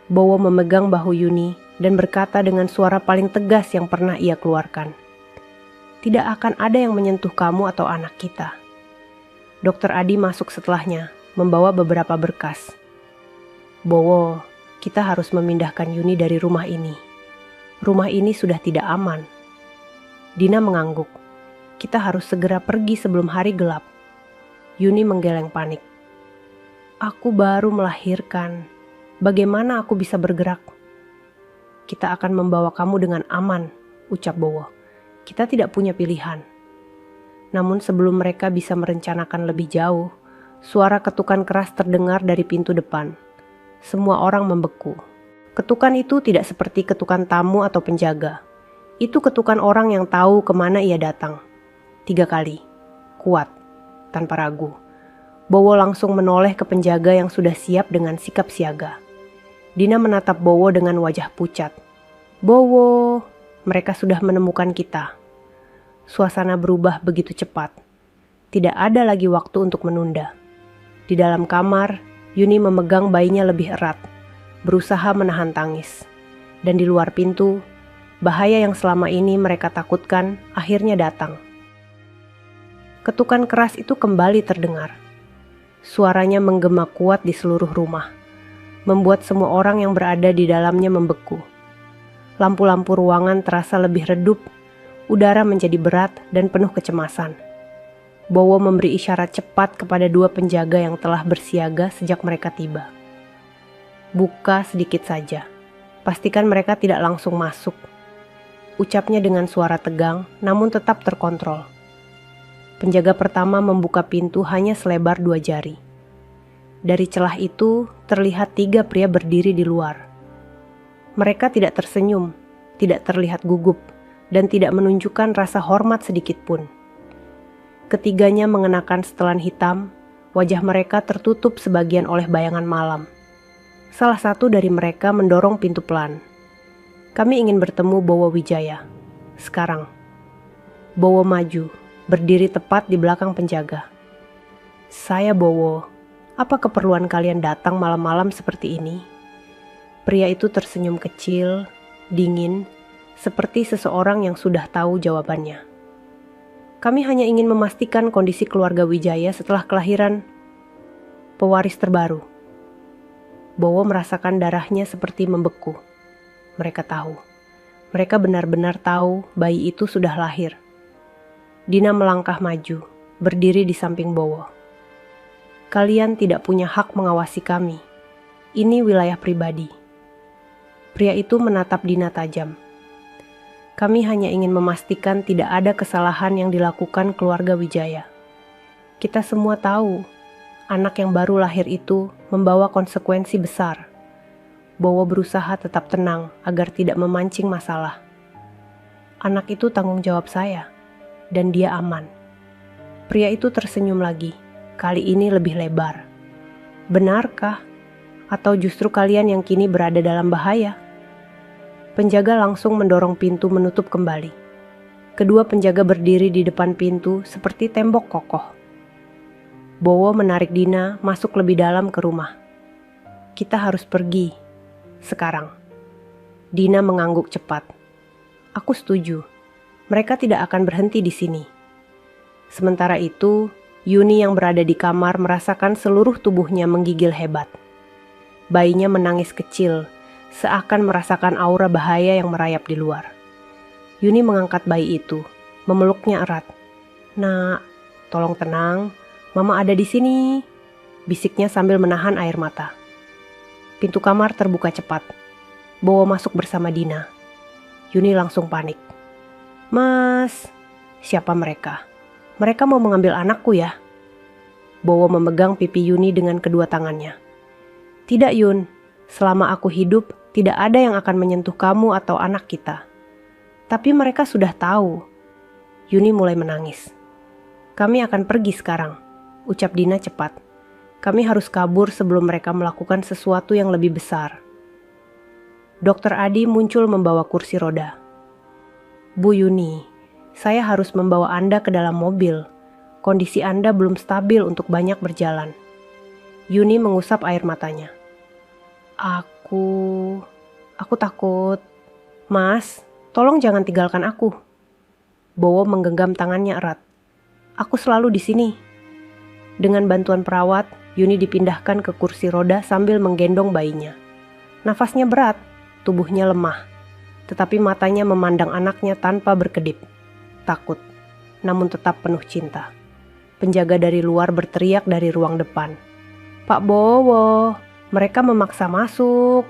Bowo memegang bahu Yuni dan berkata dengan suara paling tegas yang pernah ia keluarkan. "Tidak akan ada yang menyentuh kamu atau anak kita." Dokter Adi masuk setelahnya, membawa beberapa berkas. "Bowo, kita harus memindahkan Yuni dari rumah ini. Rumah ini sudah tidak aman." Dina mengangguk. "Kita harus segera pergi sebelum hari gelap." Yuni menggeleng panik. "Aku baru melahirkan. Bagaimana aku bisa bergerak?" "Kita akan membawa kamu dengan aman," ucap Bowo. "Kita tidak punya pilihan." Namun sebelum mereka bisa merencanakan lebih jauh, suara ketukan keras terdengar dari pintu depan. Semua orang membeku. Ketukan itu tidak seperti ketukan tamu atau penjaga. Itu ketukan orang yang tahu kemana ia datang. 3 kali. Kuat. Tanpa ragu. Bowo langsung menoleh ke penjaga yang sudah siap dengan sikap siaga. Dina menatap Bowo dengan wajah pucat. "Bowo, mereka sudah menemukan kita." Suasana berubah begitu cepat. Tidak ada lagi waktu untuk menunda. Di dalam kamar, Yuni memegang bayinya lebih erat, berusaha menahan tangis. Dan di luar pintu, bahaya yang selama ini mereka takutkan akhirnya datang. Ketukan keras itu kembali terdengar. Suaranya menggema kuat di seluruh rumah, membuat semua orang yang berada di dalamnya membeku. Lampu-lampu ruangan terasa lebih redup, udara menjadi berat dan penuh kecemasan. Bowo memberi isyarat cepat kepada 2 penjaga yang telah bersiaga sejak mereka tiba. "Buka sedikit saja. Pastikan mereka tidak langsung masuk." Ucapnya dengan suara tegang, namun tetap terkontrol. Penjaga pertama membuka pintu hanya selebar 2 jari. Dari celah itu, terlihat 3 pria berdiri di luar. Mereka tidak tersenyum, tidak terlihat gugup, dan tidak menunjukkan rasa hormat sedikit pun. Ketiganya mengenakan setelan hitam, wajah mereka tertutup sebagian oleh bayangan malam. Salah satu dari mereka mendorong pintu pelan. "Kami ingin bertemu Bowo Wijaya. Sekarang." Bowo maju, berdiri tepat di belakang penjaga. "Saya Bowo. Apa keperluan kalian datang malam-malam seperti ini?" Pria itu tersenyum kecil, dingin, seperti seseorang yang sudah tahu jawabannya. "Kami hanya ingin memastikan kondisi keluarga Wijaya setelah kelahiran pewaris terbaru." Bowo merasakan darahnya seperti membeku. Mereka tahu. Mereka benar-benar tahu bayi itu sudah lahir. Dina melangkah maju, berdiri di samping Bowo. "Kalian tidak punya hak mengawasi kami. Ini wilayah pribadi." Pria itu menatap Dina tajam. "Kami hanya ingin memastikan tidak ada kesalahan yang dilakukan keluarga Wijaya. Kita semua tahu, anak yang baru lahir itu membawa konsekuensi besar." Bowo berusaha tetap tenang agar tidak memancing masalah. "Anak itu tanggung jawab saya, dan dia aman." Pria itu tersenyum lagi, kali ini lebih lebar. "Benarkah? Atau justru kalian yang kini berada dalam bahaya?" Penjaga langsung mendorong pintu menutup kembali. Kedua penjaga berdiri di depan pintu seperti tembok kokoh. Bowo menarik Dina masuk lebih dalam ke rumah. "Kita harus pergi. Sekarang." Dina mengangguk cepat. "Aku setuju. Mereka tidak akan berhenti di sini." Sementara itu, Yuni yang berada di kamar merasakan seluruh tubuhnya menggigil hebat. Bayinya menangis kecil, seakan merasakan aura bahaya yang merayap di luar. Yuni mengangkat bayi itu, memeluknya erat. "Nak, tolong tenang, Mama ada di sini," bisiknya sambil menahan air mata. Pintu kamar terbuka cepat. Bowo masuk bersama Dina. Yuni langsung panik. Mas, siapa mereka? Mereka mau mengambil anakku ya? Bowo memegang pipi Yuni dengan kedua tangannya. Tidak Yun, selama aku hidup tidak ada yang akan menyentuh kamu atau anak kita. Tapi mereka sudah tahu. Yuni mulai menangis. Kami akan pergi sekarang, ucap Dina cepat. Kami harus kabur sebelum mereka melakukan sesuatu yang lebih besar. Dokter Adi muncul membawa kursi roda. Bu Yuni, saya harus membawa Anda ke dalam mobil. Kondisi Anda belum stabil untuk banyak berjalan. Yuni mengusap air matanya. Aku takut. Mas, tolong jangan tinggalkan aku. Bowo menggenggam tangannya erat. Aku selalu di sini. Dengan bantuan perawat, Yuni dipindahkan ke kursi roda sambil menggendong bayinya. Nafasnya berat, tubuhnya lemah. Tetapi matanya memandang anaknya tanpa berkedip. Takut, namun tetap penuh cinta. Penjaga dari luar berteriak dari ruang depan. Pak Bowo, mereka memaksa masuk.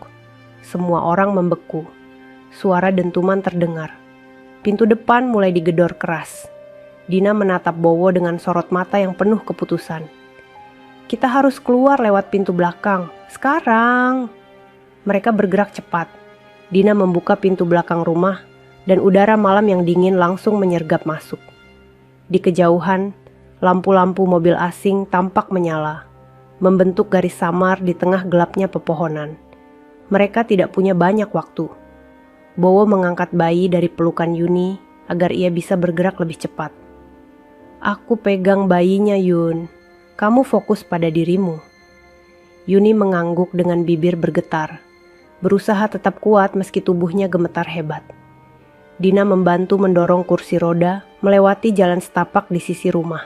Semua orang membeku. Suara dentuman terdengar. Pintu depan mulai digedor keras. Dina menatap Bowo dengan sorot mata yang penuh keputusan. Kita harus keluar lewat pintu belakang. Sekarang. Mereka bergerak cepat. Dina membuka pintu belakang rumah dan udara malam yang dingin langsung menyergap masuk. Di kejauhan, lampu-lampu mobil asing tampak menyala, membentuk garis samar di tengah gelapnya pepohonan. Mereka tidak punya banyak waktu. Bowo mengangkat bayi dari pelukan Yuni agar ia bisa bergerak lebih cepat. Aku pegang bayinya Yun. Kamu fokus pada dirimu. Yuni mengangguk dengan bibir bergetar, berusaha tetap kuat meski tubuhnya gemetar hebat. Dina membantu mendorong kursi roda melewati jalan setapak di sisi rumah.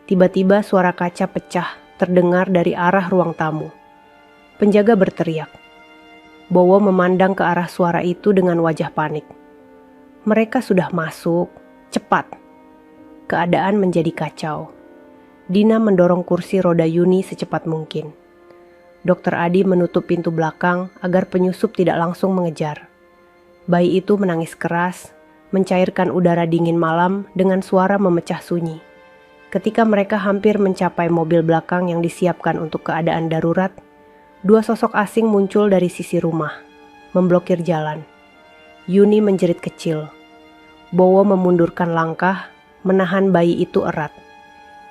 Tiba-tiba suara kaca pecah terdengar dari arah ruang tamu. Penjaga berteriak. Bowo memandang ke arah suara itu dengan wajah panik. Mereka sudah masuk, cepat. Keadaan menjadi kacau. Dina mendorong kursi roda Yuni secepat mungkin. Dokter Adi menutup pintu belakang agar penyusup tidak langsung mengejar. Bayi itu menangis keras, mencairkan udara dingin malam dengan suara memecah sunyi. Ketika mereka hampir mencapai mobil belakang yang disiapkan untuk keadaan darurat, dua sosok asing muncul dari sisi rumah, memblokir jalan. Yuni menjerit kecil. Bowo memundurkan langkah, menahan bayi itu erat.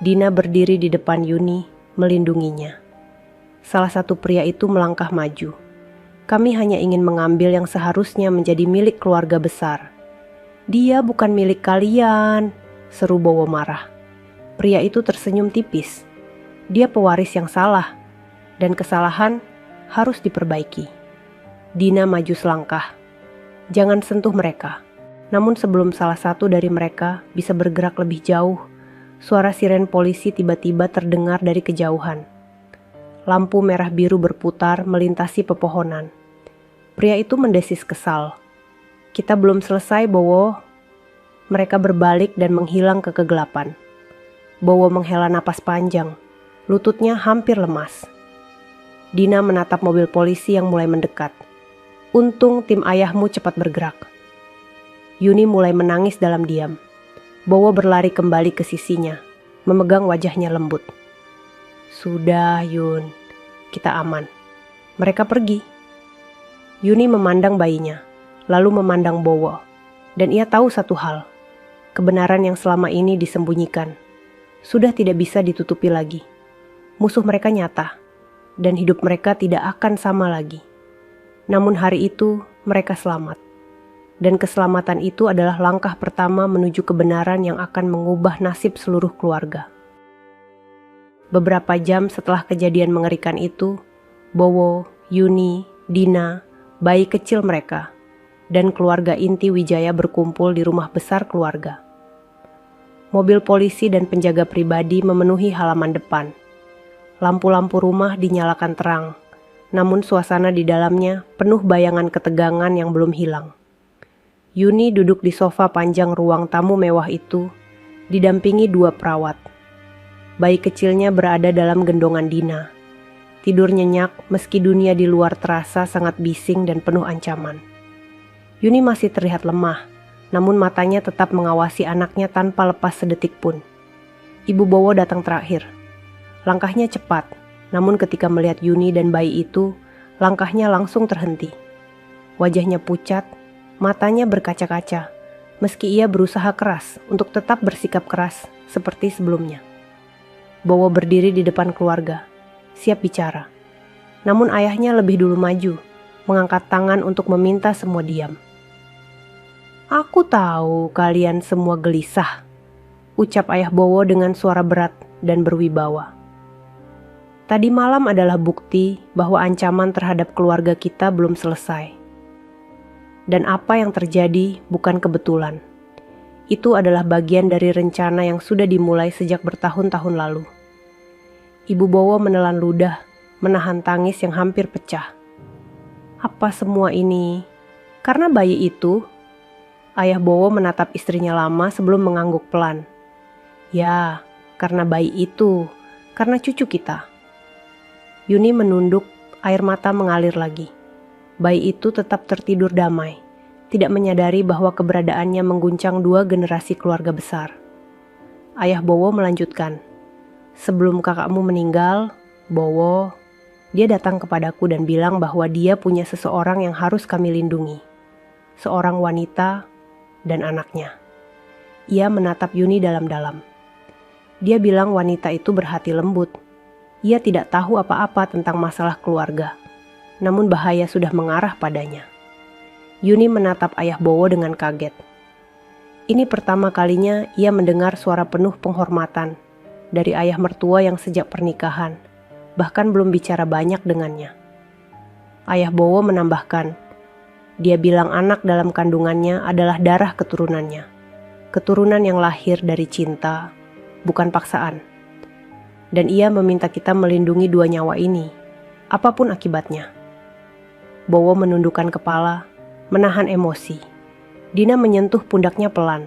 Dina berdiri di depan Yuni, melindunginya. Salah satu pria itu melangkah maju. Kami hanya ingin mengambil yang seharusnya menjadi milik keluarga besar. Dia bukan milik kalian, seru Bowo marah. Pria itu tersenyum tipis. Dia pewaris yang salah, dan kesalahan harus diperbaiki. Dina maju selangkah. Jangan sentuh mereka. Namun sebelum salah satu dari mereka bisa bergerak lebih jauh, suara siren polisi tiba-tiba terdengar dari kejauhan. Lampu merah biru berputar melintasi pepohonan. Pria itu mendesis kesal. Kita belum selesai, Bowo. Mereka berbalik dan menghilang ke kegelapan. Bowo menghela napas panjang. Lututnya hampir lemas. Dina menatap mobil polisi yang mulai mendekat. Untung tim ayahmu cepat bergerak. Yuni mulai menangis dalam diam. Bowo berlari kembali ke sisinya, memegang wajahnya lembut. Sudah, Yun. Kita aman. Mereka pergi. Yuni memandang bayinya, lalu memandang Bowo. Dan ia tahu satu hal. Kebenaran yang selama ini disembunyikan sudah tidak bisa ditutupi lagi. Musuh mereka nyata, dan hidup mereka tidak akan sama lagi. Namun hari itu mereka selamat. Dan keselamatan itu adalah langkah pertama menuju kebenaran yang akan mengubah nasib seluruh keluarga. Beberapa jam setelah kejadian mengerikan itu, Bowo, Yuni, Dina, bayi kecil mereka, dan keluarga inti Wijaya berkumpul di rumah besar keluarga. Mobil polisi dan penjaga pribadi memenuhi halaman depan. Lampu-lampu rumah dinyalakan terang, namun suasana di dalamnya penuh bayangan ketegangan yang belum hilang. Yuni duduk di sofa panjang ruang tamu mewah itu, didampingi dua perawat. Bayi kecilnya berada dalam gendongan Dina. Tidur nyenyak meski dunia di luar terasa sangat bising dan penuh ancaman. Yuni masih terlihat lemah, namun matanya tetap mengawasi anaknya tanpa lepas sedetik pun. Ibu Bowo datang terakhir. Langkahnya cepat, namun ketika melihat Yuni dan bayi itu, langkahnya langsung terhenti. Wajahnya pucat, matanya berkaca-kaca, meski ia berusaha keras untuk tetap bersikap keras seperti sebelumnya. Bowo berdiri di depan keluarga, siap bicara. Namun ayahnya lebih dulu maju, mengangkat tangan untuk meminta semua diam. "Aku tahu kalian semua gelisah," ucap ayah Bowo dengan suara berat dan berwibawa. "Tadi malam adalah bukti bahwa ancaman terhadap keluarga kita belum selesai. Dan apa yang terjadi bukan kebetulan. Itu adalah bagian dari rencana yang sudah dimulai sejak bertahun-tahun lalu." Ibu Bowo menelan ludah, menahan tangis yang hampir pecah. "Apa semua ini karena bayi itu?" Ayah Bowo menatap istrinya lama sebelum mengangguk pelan. "Ya, karena bayi itu, karena cucu kita." Yuni menunduk, air mata mengalir lagi. Bayi itu tetap tertidur damai, tidak menyadari bahwa keberadaannya mengguncang 2 generasi keluarga besar. Ayah Bowo melanjutkan, "Sebelum kakakmu meninggal, Bowo, dia datang kepadaku dan bilang bahwa dia punya seseorang yang harus kami lindungi. Seorang wanita dan anaknya." Ia menatap Yuni dalam-dalam. Dia bilang wanita itu berhati lembut. Ia tidak tahu apa-apa tentang masalah keluarga, namun bahaya sudah mengarah padanya. Yuni menatap ayah Bowo dengan kaget. Ini pertama kalinya ia mendengar suara penuh penghormatan dari ayah mertua yang sejak pernikahan, bahkan belum bicara banyak dengannya. Ayah Bowo menambahkan, dia bilang anak dalam kandungannya adalah darah keturunannya. Keturunan yang lahir dari cinta, bukan paksaan. Dan ia meminta kita melindungi 2 nyawa ini, apapun akibatnya. Bowo menundukkan kepala, menahan emosi. Dina menyentuh pundaknya pelan.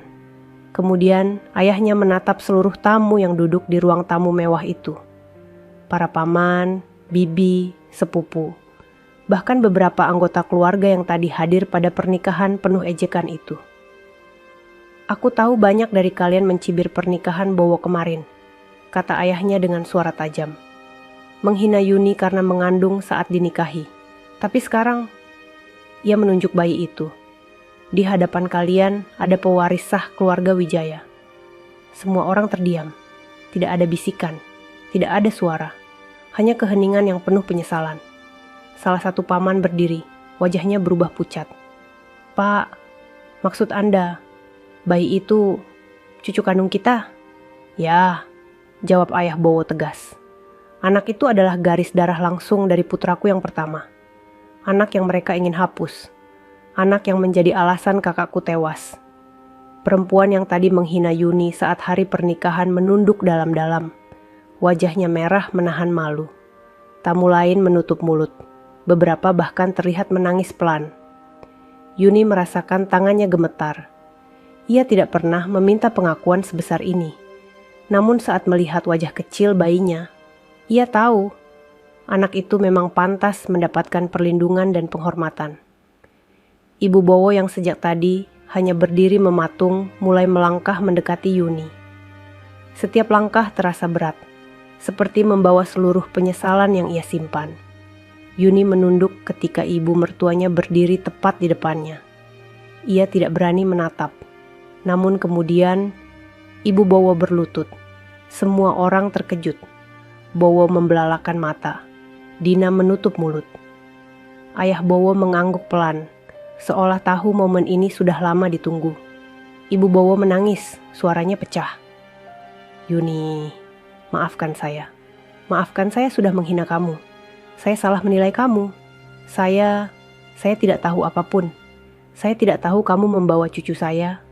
Kemudian ayahnya menatap seluruh tamu yang duduk di ruang tamu mewah itu. Para paman, bibi, sepupu. Bahkan beberapa anggota keluarga yang tadi hadir pada pernikahan penuh ejekan itu. "Aku tahu banyak dari kalian mencibir pernikahan Bowo kemarin," kata ayahnya dengan suara tajam. "Menghina Yuni karena mengandung saat dinikahi. Tapi sekarang," ia menunjuk bayi itu, "di hadapan kalian ada pewaris sah keluarga Wijaya." Semua orang terdiam. Tidak ada bisikan, tidak ada suara, hanya keheningan yang penuh penyesalan. Salah satu paman berdiri, wajahnya berubah pucat. "Pak, maksud Anda, bayi itu cucu kandung kita?" "Ya," jawab ayah Bowo tegas. "Anak itu adalah garis darah langsung dari putraku yang pertama. Anak yang mereka ingin hapus. Anak yang menjadi alasan kakakku tewas. Perempuan yang tadi menghina Yuni saat hari pernikahan menunduk dalam-dalam. Wajahnya merah menahan malu. Tamu lain menutup mulut. Beberapa bahkan terlihat menangis pelan. Yuni merasakan tangannya gemetar. Ia tidak pernah meminta pengakuan sebesar ini. Namun saat melihat wajah kecil bayinya, ia tahu anak itu memang pantas mendapatkan perlindungan dan penghormatan. Ibu Bowo yang sejak tadi hanya berdiri mematung mulai melangkah mendekati Yuni. Setiap langkah terasa berat, seperti membawa seluruh penyesalan yang ia simpan. Yuni menunduk ketika ibu mertuanya berdiri tepat di depannya. Ia tidak berani menatap. Namun kemudian, Ibu Bowo berlutut. Semua orang terkejut. Bowo membelalakan mata. Dina menutup mulut. Ayah Bowo mengangguk pelan, seolah tahu momen ini sudah lama ditunggu. Ibu Bowo menangis, suaranya pecah. "Yuni, maafkan saya. Maafkan saya sudah menghina kamu. Saya salah menilai kamu. Saya tidak tahu apapun. Saya tidak tahu kamu membawa cucu saya,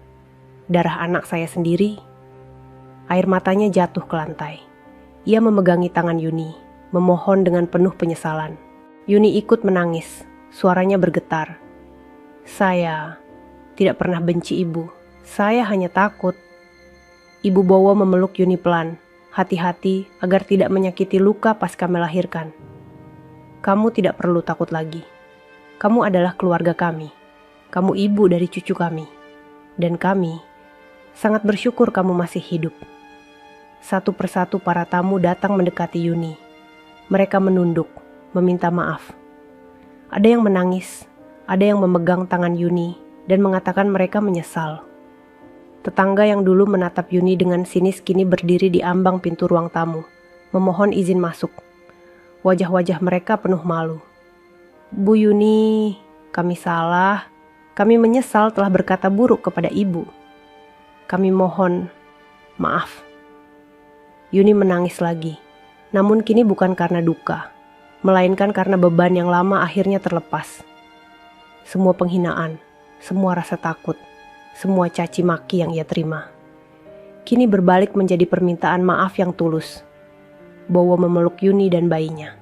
darah anak saya sendiri." Air matanya jatuh ke lantai. Ia memegangi tangan Yuni, memohon dengan penuh penyesalan. Yuni ikut menangis, suaranya bergetar. "Saya tidak pernah benci ibu. Saya hanya takut." Ibu Bowo memeluk Yuni pelan, hati-hati agar tidak menyakiti luka pasca melahirkan. "Kamu tidak perlu takut lagi. Kamu adalah keluarga kami. Kamu ibu dari cucu kami. dan kami sangat bersyukur kamu masih hidup. Satu persatu para tamu datang mendekati Yuni. Mereka menunduk, meminta maaf. Ada yang menangis, ada yang memegang tangan Yuni dan mengatakan mereka menyesal. Tetangga yang dulu menatap Yuni dengan sinis kini berdiri di ambang pintu ruang tamu, memohon izin masuk. Wajah-wajah mereka penuh malu. Bu Yuni, kami salah. Kami menyesal telah berkata buruk kepada ibu. Kami mohon maaf. Yuni menangis lagi, namun kini bukan karena duka, melainkan karena beban yang lama akhirnya terlepas. Semua penghinaan, semua rasa takut, semua caci maki yang ia terima, kini berbalik menjadi permintaan maaf yang tulus. Bowo memeluk Yuni dan bayinya.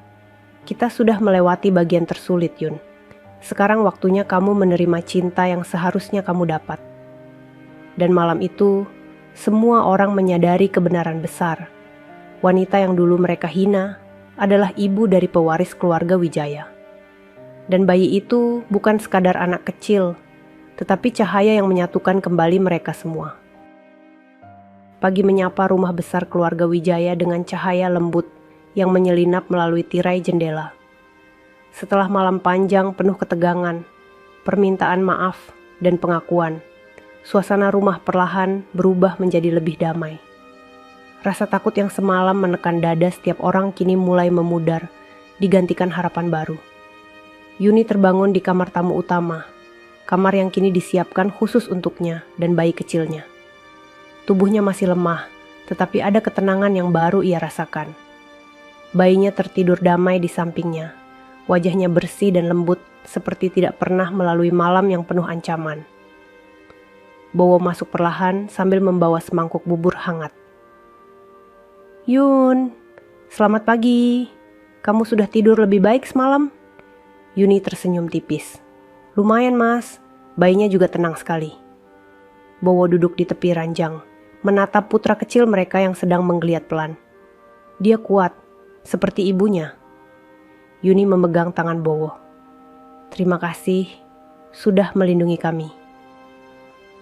Kita sudah melewati bagian tersulit, Yun. Sekarang waktunya kamu menerima cinta yang seharusnya kamu dapat. Dan malam itu, semua orang menyadari kebenaran besar. Wanita yang dulu mereka hina adalah ibu dari pewaris keluarga Wijaya. Dan bayi itu bukan sekadar anak kecil, tetapi cahaya yang menyatukan kembali mereka semua. Pagi menyapa rumah besar keluarga Wijaya dengan cahaya lembut yang menyelinap melalui tirai jendela. Setelah malam panjang penuh ketegangan, permintaan maaf, dan pengakuan, suasana rumah perlahan berubah menjadi lebih damai. Rasa takut yang semalam menekan dada setiap orang kini mulai memudar, digantikan harapan baru. Yuni terbangun di kamar tamu utama, kamar yang kini disiapkan khusus untuknya dan bayi kecilnya. Tubuhnya masih lemah, tetapi ada ketenangan yang baru ia rasakan. Bayinya tertidur damai di sampingnya, wajahnya bersih dan lembut seperti tidak pernah melalui malam yang penuh ancaman. Bowo masuk perlahan sambil membawa semangkuk bubur hangat. Yun, selamat pagi. Kamu sudah tidur lebih baik semalam? Yuni tersenyum tipis. Lumayan mas, bayinya juga tenang sekali. Bowo duduk di tepi ranjang, menatap putra kecil mereka yang sedang menggeliat pelan. Dia kuat, seperti ibunya. Yuni memegang tangan Bowo. Terima kasih, sudah melindungi kami.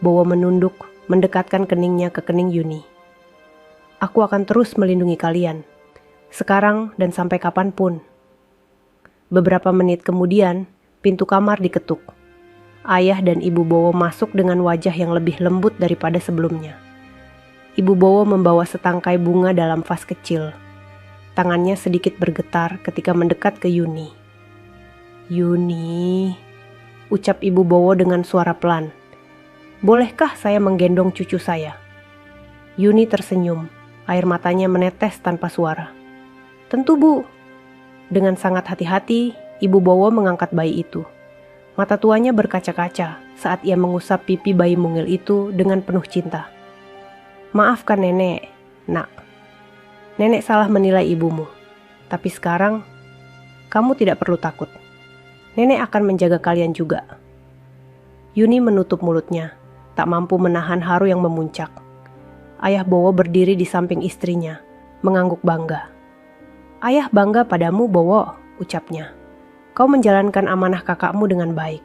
Bowo menunduk, mendekatkan keningnya ke kening Yuni. Aku akan terus melindungi kalian, sekarang dan sampai kapanpun. Beberapa menit kemudian, pintu kamar diketuk. Ayah dan ibu Bowo masuk dengan wajah yang lebih lembut daripada sebelumnya. Ibu Bowo membawa setangkai bunga dalam vas kecil. Tangannya sedikit bergetar ketika mendekat ke Yuni. Yuni, ucap ibu Bowo dengan suara pelan. Bolehkah saya menggendong cucu saya? Yuni tersenyum. Air matanya menetes tanpa suara. Tentu bu. Dengan sangat hati-hati, ibu Bowo mengangkat bayi itu. Mata tuanya berkaca-kaca saat ia mengusap pipi bayi mungil itu dengan penuh cinta. Maafkan nenek, nak. Nenek salah menilai ibumu. Tapi sekarang, kamu tidak perlu takut. Nenek akan menjaga kalian juga. Yuni menutup mulutnya, tak mampu menahan haru yang memuncak. Ayah Bowo berdiri di samping istrinya, mengangguk bangga. Ayah bangga padamu, Bowo, ucapnya. Kau menjalankan amanah kakakmu dengan baik.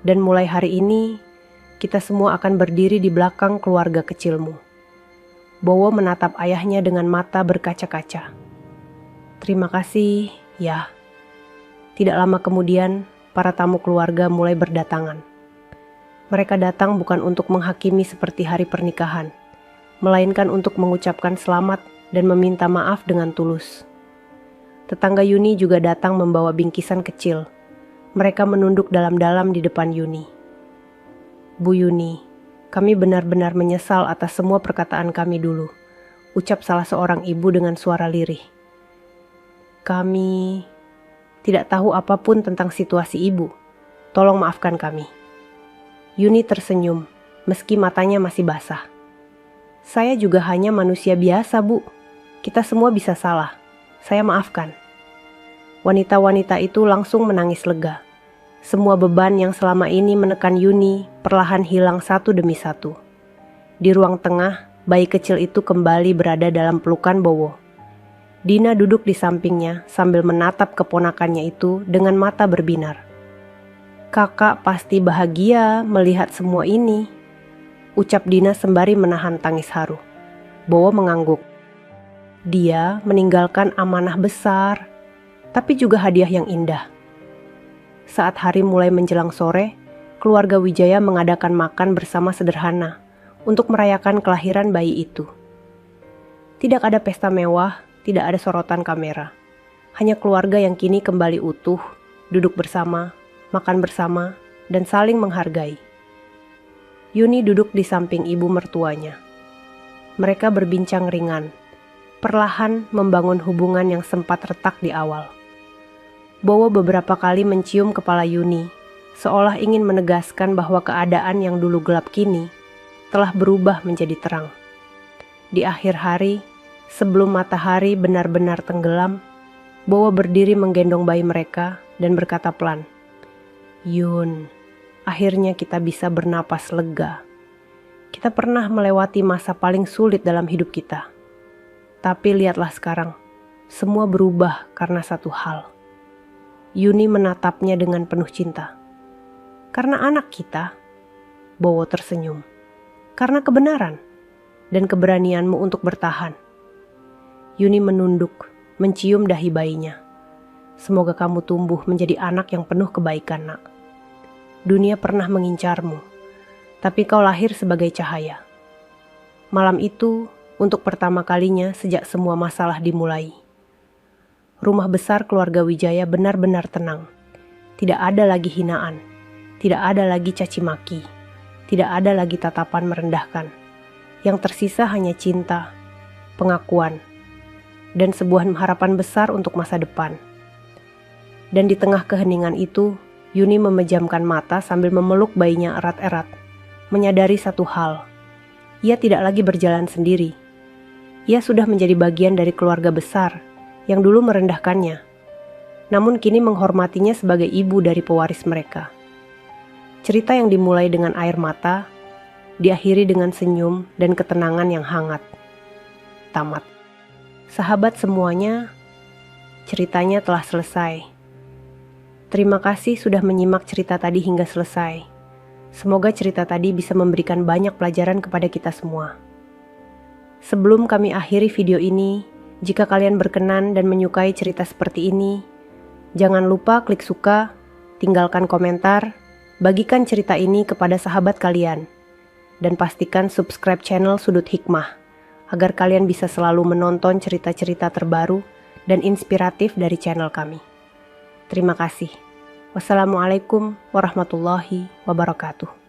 Dan mulai hari ini, kita semua akan berdiri di belakang keluarga kecilmu. Bowo menatap ayahnya dengan mata berkaca-kaca. Terima kasih, ya. Tidak lama kemudian, para tamu keluarga mulai berdatangan. Mereka datang bukan untuk menghakimi seperti hari pernikahan, melainkan untuk mengucapkan selamat dan meminta maaf dengan tulus. Tetangga Yuni juga datang membawa bingkisan kecil. Mereka menunduk dalam-dalam di depan Yuni. Bu Yuni, kami benar-benar menyesal atas semua perkataan kami dulu, ucap salah seorang ibu dengan suara lirih. Kami tidak tahu apapun tentang situasi ibu. Tolong maafkan kami. Yuni tersenyum, meski matanya masih basah. Saya juga hanya manusia biasa, Bu. Kita semua bisa salah. Saya maafkan. Wanita-wanita itu langsung menangis lega. Semua beban yang selama ini menekan Yuni perlahan hilang satu demi satu. Di ruang tengah, bayi kecil itu kembali berada dalam pelukan Bowo. Dina duduk di sampingnya sambil menatap keponakannya itu dengan mata berbinar. Kakak pasti bahagia melihat semua ini. ucap Dina sembari menahan tangis haru. Bowo mengangguk. Dia meninggalkan amanah besar, tapi juga hadiah yang indah. Saat hari mulai menjelang sore, keluarga Wijaya mengadakan makan bersama sederhana untuk merayakan kelahiran bayi itu. Tidak ada pesta mewah, tidak ada sorotan kamera. Hanya keluarga yang kini kembali utuh, duduk bersama, makan bersama, dan saling menghargai. Yuni duduk di samping ibu mertuanya. Mereka berbincang ringan, perlahan membangun hubungan yang sempat retak di awal. Bowo beberapa kali mencium kepala Yuni, seolah ingin menegaskan bahwa keadaan yang dulu gelap kini telah berubah menjadi terang. Di akhir hari, sebelum matahari benar-benar tenggelam, Bowo berdiri menggendong bayi mereka dan berkata pelan, "Yun, akhirnya kita bisa bernapas lega. Kita pernah melewati masa paling sulit dalam hidup kita. Tapi lihatlah sekarang, semua berubah karena satu hal." Yuni menatapnya dengan penuh cinta. "Karena anak kita." Bowo tersenyum. "Karena kebenaran dan keberanianmu untuk bertahan." Yuni menunduk, mencium dahi bayinya. "Semoga kamu tumbuh menjadi anak yang penuh kebaikan, nak. Dunia pernah mengincarmu, tapi kau lahir sebagai cahaya." Malam itu, untuk pertama kalinya sejak semua masalah dimulai, rumah besar keluarga Wijaya benar-benar tenang. Tidak ada lagi hinaan, tidak ada lagi caci maki, tidak ada lagi tatapan merendahkan. Yang tersisa hanya cinta, pengakuan, dan sebuah harapan besar untuk masa depan. Dan di tengah keheningan itu, Yuni memejamkan mata sambil memeluk bayinya erat-erat, menyadari satu hal. Ia tidak lagi berjalan sendiri. Ia sudah menjadi bagian dari keluarga besar yang dulu merendahkannya, namun kini menghormatinya sebagai ibu dari pewaris mereka. Cerita yang dimulai dengan air mata, diakhiri dengan senyum dan ketenangan yang hangat. Tamat. Sahabat semuanya, ceritanya telah selesai. Terima kasih sudah menyimak cerita tadi hingga selesai. Semoga cerita tadi bisa memberikan banyak pelajaran kepada kita semua. Sebelum kami akhiri video ini, jika kalian berkenan dan menyukai cerita seperti ini, jangan lupa klik suka, tinggalkan komentar, bagikan cerita ini kepada sahabat kalian, dan pastikan subscribe channel Sudut Hikmah, agar kalian bisa selalu menonton cerita-cerita terbaru dan inspiratif dari channel kami. Terima kasih. Wassalamualaikum warahmatullahi wabarakatuh.